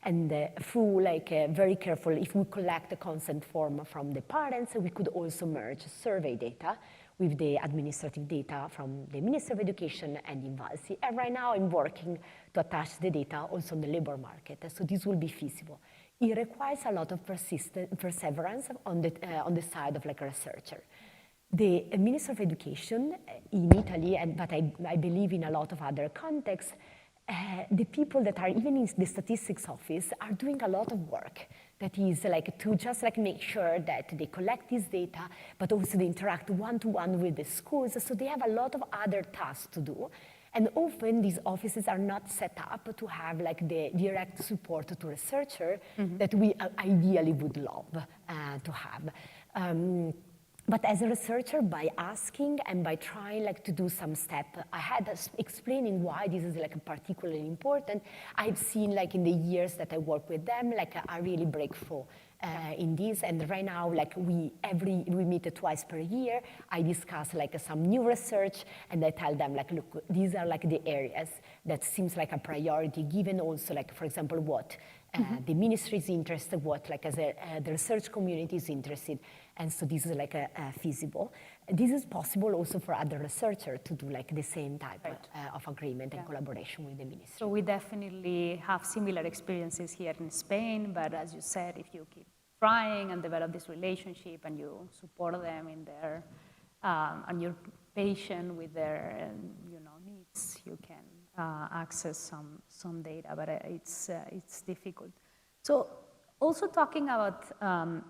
And through like very careful, if we collect the consent form from the parents, we could also merge survey data with the administrative data from the Ministry of Education and INVALSI. And right now I'm working to attach the data also on the labor market, so this will be feasible. It requires a lot of perseverance on the side of like a researcher. The Minister of Education in Italy, but I believe in a lot of other contexts, the people that are even in the statistics office are doing a lot of work that is like to just like make sure that they collect this data, but also they interact one-to-one with the schools. So they have a lot of other tasks to do. And often these offices are not set up to have like the direct support to researcher that we ideally would love to have. But as a researcher, by asking and by trying like to do some step ahead, explaining why this is like particularly important, I've seen like in the years that I work with them, like a really breakthrough in this. And right now, like we meet twice per year. I discuss like some new research, and I tell them like, look, these are like the areas that seems like a priority, given also like, for example, what the ministry is interested, what like as the research community is interested. And so this is like feasible. This is possible also for other researchers to do like the same type of agreement and collaboration with the ministry. So we definitely have similar experiences here in Spain, but as you said, if you keep trying and develop this relationship and you support them in their, and you're patient with their needs, you can access some data, but it's difficult. So also talking about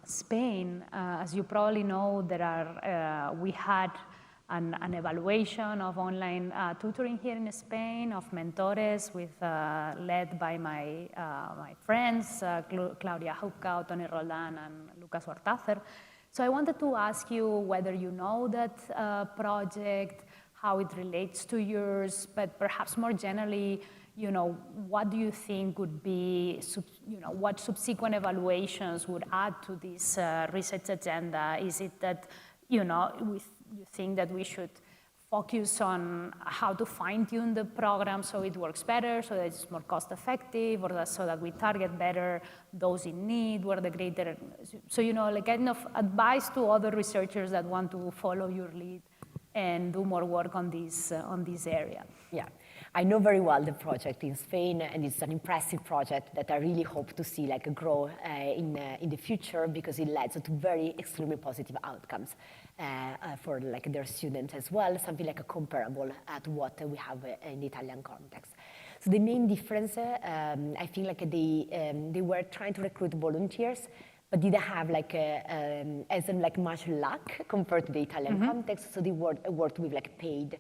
Spain, as you probably know, we had an evaluation of online tutoring here in Spain, of Mentores, led by my friends, Claudia Hupka, Tony Roldan, and Lucas Hortácer. So I wanted to ask you whether you know that project, how it relates to yours, but perhaps more generally, what do you think would be, what subsequent evaluations would add to this research agenda? Is it that, you think that we should focus on how to fine-tune the program so it works better, so that it's more cost-effective, or so that we target better those in need, where the greater, so, like kind of advice to other researchers that want to follow your lead and do more work on this area. Yeah, I know very well the project in Spain, and it's an impressive project that I really hope to see like grow in the future, because it leads to very extremely positive outcomes for like their students as well, something like comparable to what we have in the Italian context. So the main difference, I think like they were trying to recruit volunteers, but didn't have like much luck compared to the Italian context. So they worked with like paid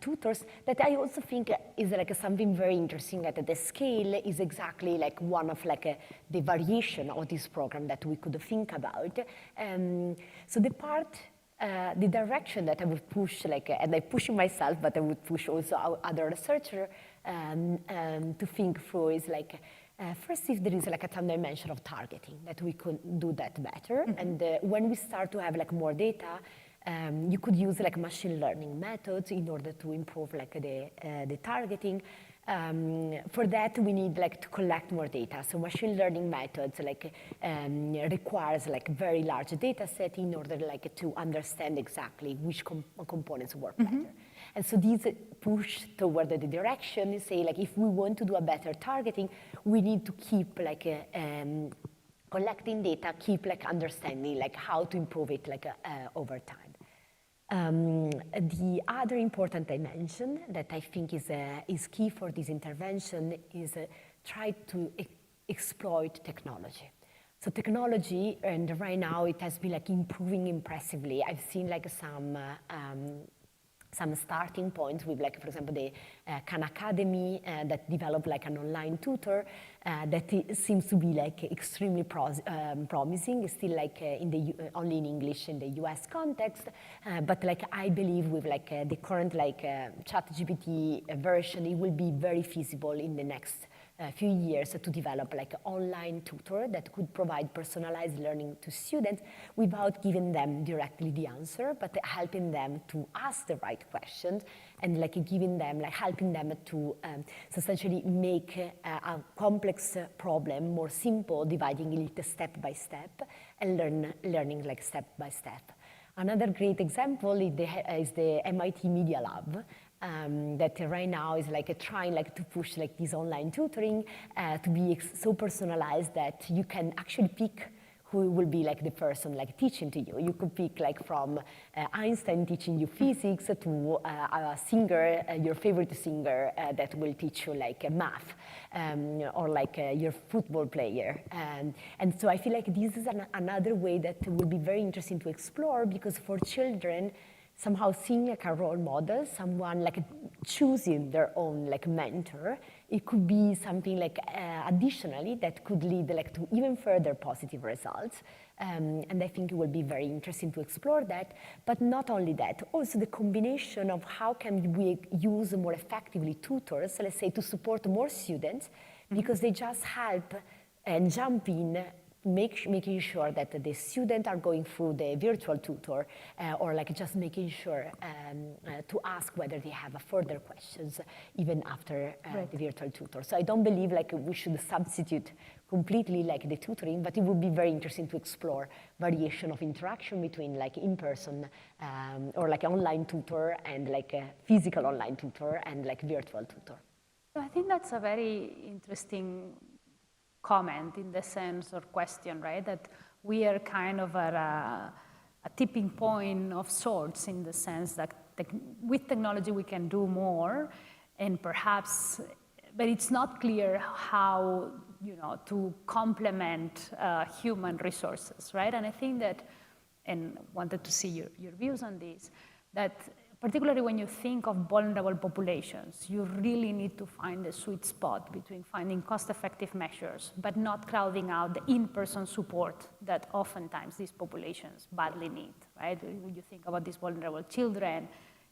tutors. That I also think is like something very interesting, that the scale is exactly like one of like the variation of this program that we could think about. So the direction that I would push, and I push myself, but I would push also other researchers to think through is like, first, if there is like a time dimension of targeting, that we could do that better. And when we start to have like more data, You could use like machine learning methods in order to improve like the targeting. For that, we need like to collect more data. So machine learning methods like requires like very large data set in order like to understand exactly which components work better. And so these push toward the direction, say like if we want to do a better targeting, we need to keep like collecting data, keep like understanding like how to improve it like over time. The other important dimension that I think is key for this intervention is try to exploit technology. So technology, and right now it has been like improving impressively. I've seen like some starting points with like, for example, the Khan Academy that developed like an online tutor that seems to be like extremely promising. It's still like only in English in the US context, but like I believe with like the current like ChatGPT version, it will be very feasible in the next few years to develop like an online tutor that could provide personalized learning to students without giving them directly the answer, but helping them to ask the right questions and like giving them, like helping them to essentially make a complex problem more simple, dividing it step by step and learning like step by step. Another great example is the MIT Media Lab, that right now is like trying like to push like this online tutoring to be so personalized that you can actually pick who will be like the person like teaching to you. You could pick like from Einstein teaching you physics to a singer, your favorite singer that will teach you like math, or like your football player. And so I feel like this is another way that will be very interesting to explore, because for children, somehow seeing like a role model, someone like choosing their own like mentor, it could be something like additionally that could lead like to even further positive results. And I think it will be very interesting to explore that. But not only that, also the combination of how can we use more effectively tutors, let's say, to support more students, because they just help and jump in, making sure that the students are going through the virtual tutor, or like just making sure to ask whether they have further questions even after the virtual tutor. So I don't believe like we should substitute completely like the tutoring, but it would be very interesting to explore variation of interaction between like in-person or like online tutor and like a physical online tutor and like virtual tutor. So I think that's a very interesting comment in the sense or question, right? That we are kind of at a tipping point of sorts, in the sense that with technology we can do more, and perhaps, but it's not clear how, you know, to complement human resources, right? And I think that, and wanted to see your views on this, that particularly when you think of vulnerable populations, you really need to find a sweet spot between finding cost-effective measures, but not crowding out the in-person support that oftentimes these populations badly need, right? When you think about these vulnerable children,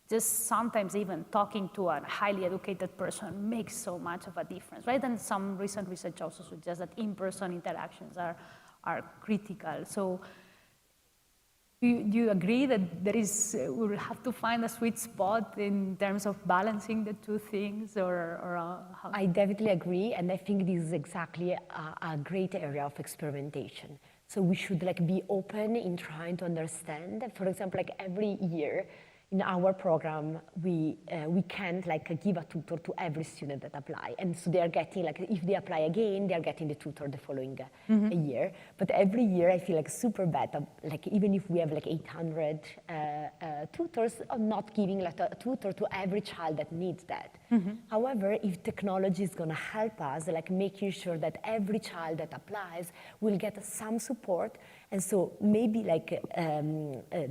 just sometimes even talking to a highly educated person makes so much of a difference, right? And some recent research also suggests that in-person interactions are critical. So, do you agree that there is, we'll have to find a sweet spot in terms of balancing the two things, or how? I definitely agree, and I think this is exactly a great area of experimentation. So we should like be open in trying to understand. For example, like every year in our program, we can't like give a tutor to every student that apply, and so they are getting like, if they apply again, they are getting the tutor the following year. But every year I feel like super bad, like even if we have like 800 tutors, I'm not giving like a tutor to every child that needs that. However, if technology is gonna help us, like making sure that every child that applies will get some support, and so maybe like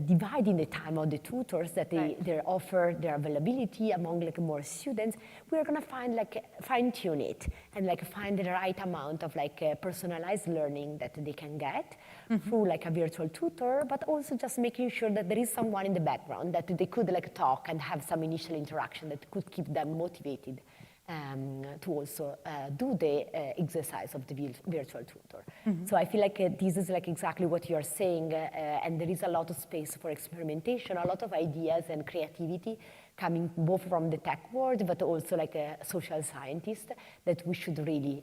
dividing the time of the tutors that they offer their availability among like more students, we're gonna find like fine-tune it and like find the right amount of like personalized learning that they can get through like a virtual tutor, but also just making sure that there is someone in the background that they could like talk and have some initial interaction that could keep them motivated to also do the exercise of the virtual tutor. So I feel like this is like exactly what you're saying, and there is a lot of space for experimentation, a lot of ideas and creativity coming both from the tech world, but also like a social scientist that we should really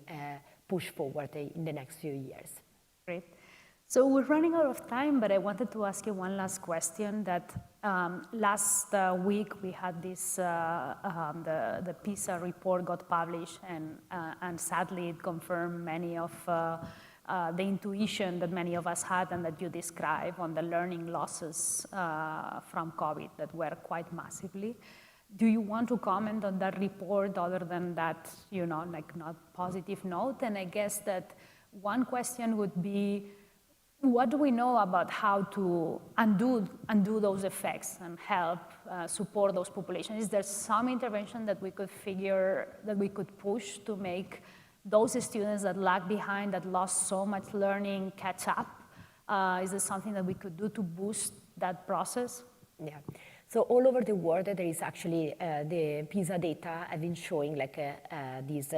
push forward in the next few years. Great. So we're running out of time, but I wanted to ask you one last question. That last week we had this, the PISA report got published, and sadly it confirmed many of the intuition that many of us had and that you describe on the learning losses from COVID that were quite massively. Do you want to comment on that report other than that, like not positive note? And I guess that one question would be, what do we know about how to undo those effects and help support those populations? Is there some intervention that we could push to make those students that lag behind, that lost so much learning, catch up? Is there something that we could do to boost that process? Yeah. So all over the world, there is actually the PISA data have been showing like this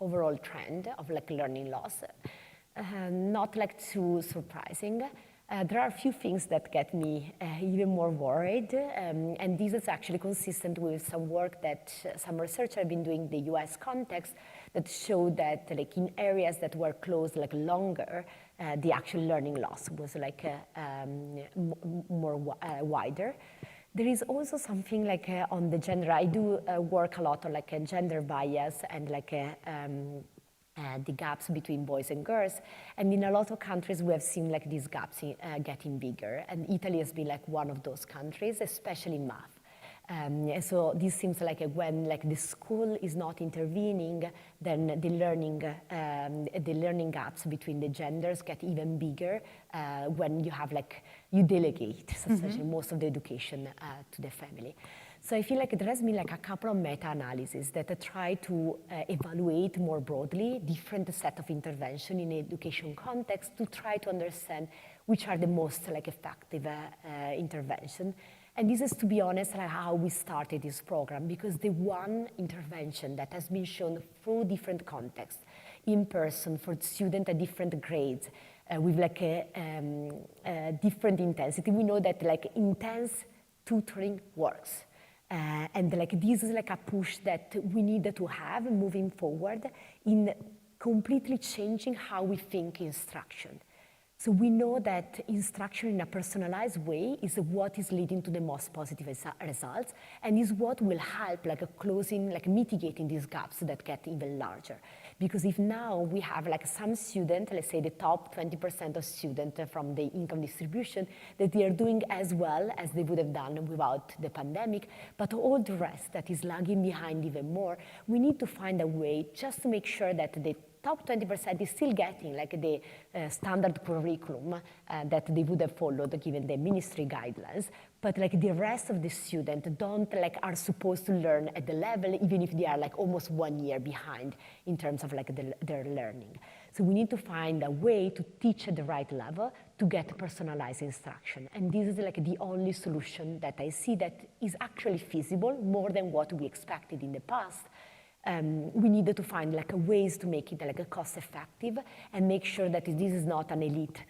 overall trend of like learning loss. Not like too surprising. There are a few things that get me even more worried, and this is actually consistent with some work that some researchers have been doing in the US context that showed that like in areas that were closed like longer, the actual learning loss was like more wider. There is also something like on the gender. I do work a lot on like gender bias and like the gaps between boys and girls. And in a lot of countries, we have seen like these gaps getting bigger. And Italy has been like one of those countries, especially in math. So this seems like when like the school is not intervening, then the learning gaps between the genders get even bigger when you have like, you delegate essentially most of the education to the family. So I feel like there has been like a couple of meta-analyses that try to evaluate more broadly different set of intervention in education context to try to understand which are the most like effective intervention. And this is, to be honest, like how we started this program, because the one intervention that has been shown through different contexts, in person, for students at different grades, with like a different intensity. We know that like intense tutoring works. And like this is like a push that we need to have moving forward in completely changing how we think instruction. So we know that instruction in a personalized way is what is leading to the most positive results, and is what will help like closing, like mitigating these gaps that get even larger. Because if now we have like some student, let's say the top 20% of students from the income distribution, that they are doing as well as they would have done without the pandemic, but all the rest that is lagging behind even more, we need to find a way just to make sure that the top 20% is still getting like the standard curriculum that they would have followed given the ministry guidelines, but like the rest of the students are supposed to learn at the level even if they are like almost 1 year behind in terms of like their learning. So we need to find a way to teach at the right level to get personalized instruction. And this is like the only solution that I see that is actually feasible, more than what we expected in the past. We needed to find like ways to make it like a cost-effective and make sure that this is not an elite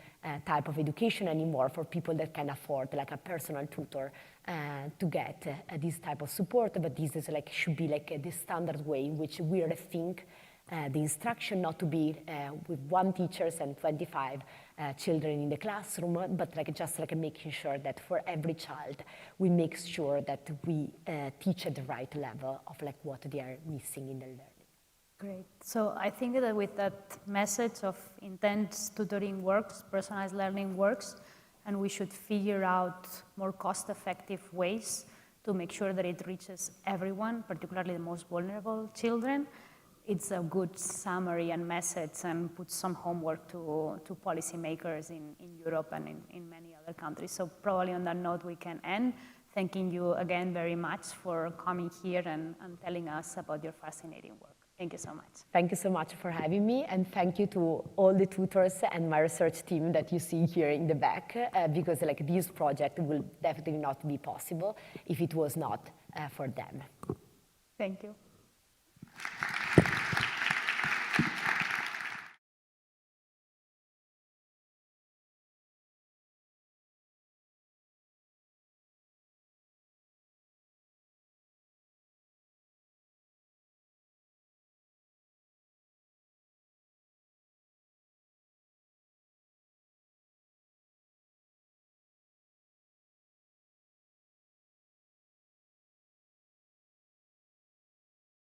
type of education anymore for people that can afford like a personal tutor to get this type of support. But this is like should be like the standard way in which we rethink the instruction, not to be with one teacher and 25 children in the classroom, but like just like making sure that for every child we make sure that we teach at the right level of like what they are missing in their learning. Great. So I think that with that message of intense tutoring works, personalized learning works, and we should figure out more cost-effective ways to make sure that it reaches everyone, particularly the most vulnerable children. It's a good summary and message and put some homework to policymakers in Europe and in many other countries. So probably on that note we can end. Thanking you again very much for coming here and telling us about your fascinating work. Thank you so much. Thank you so much for having me, and thank you to all the tutors and my research team that you see here in the back, because like this project will definitely not be possible if it was not for them. Thank you.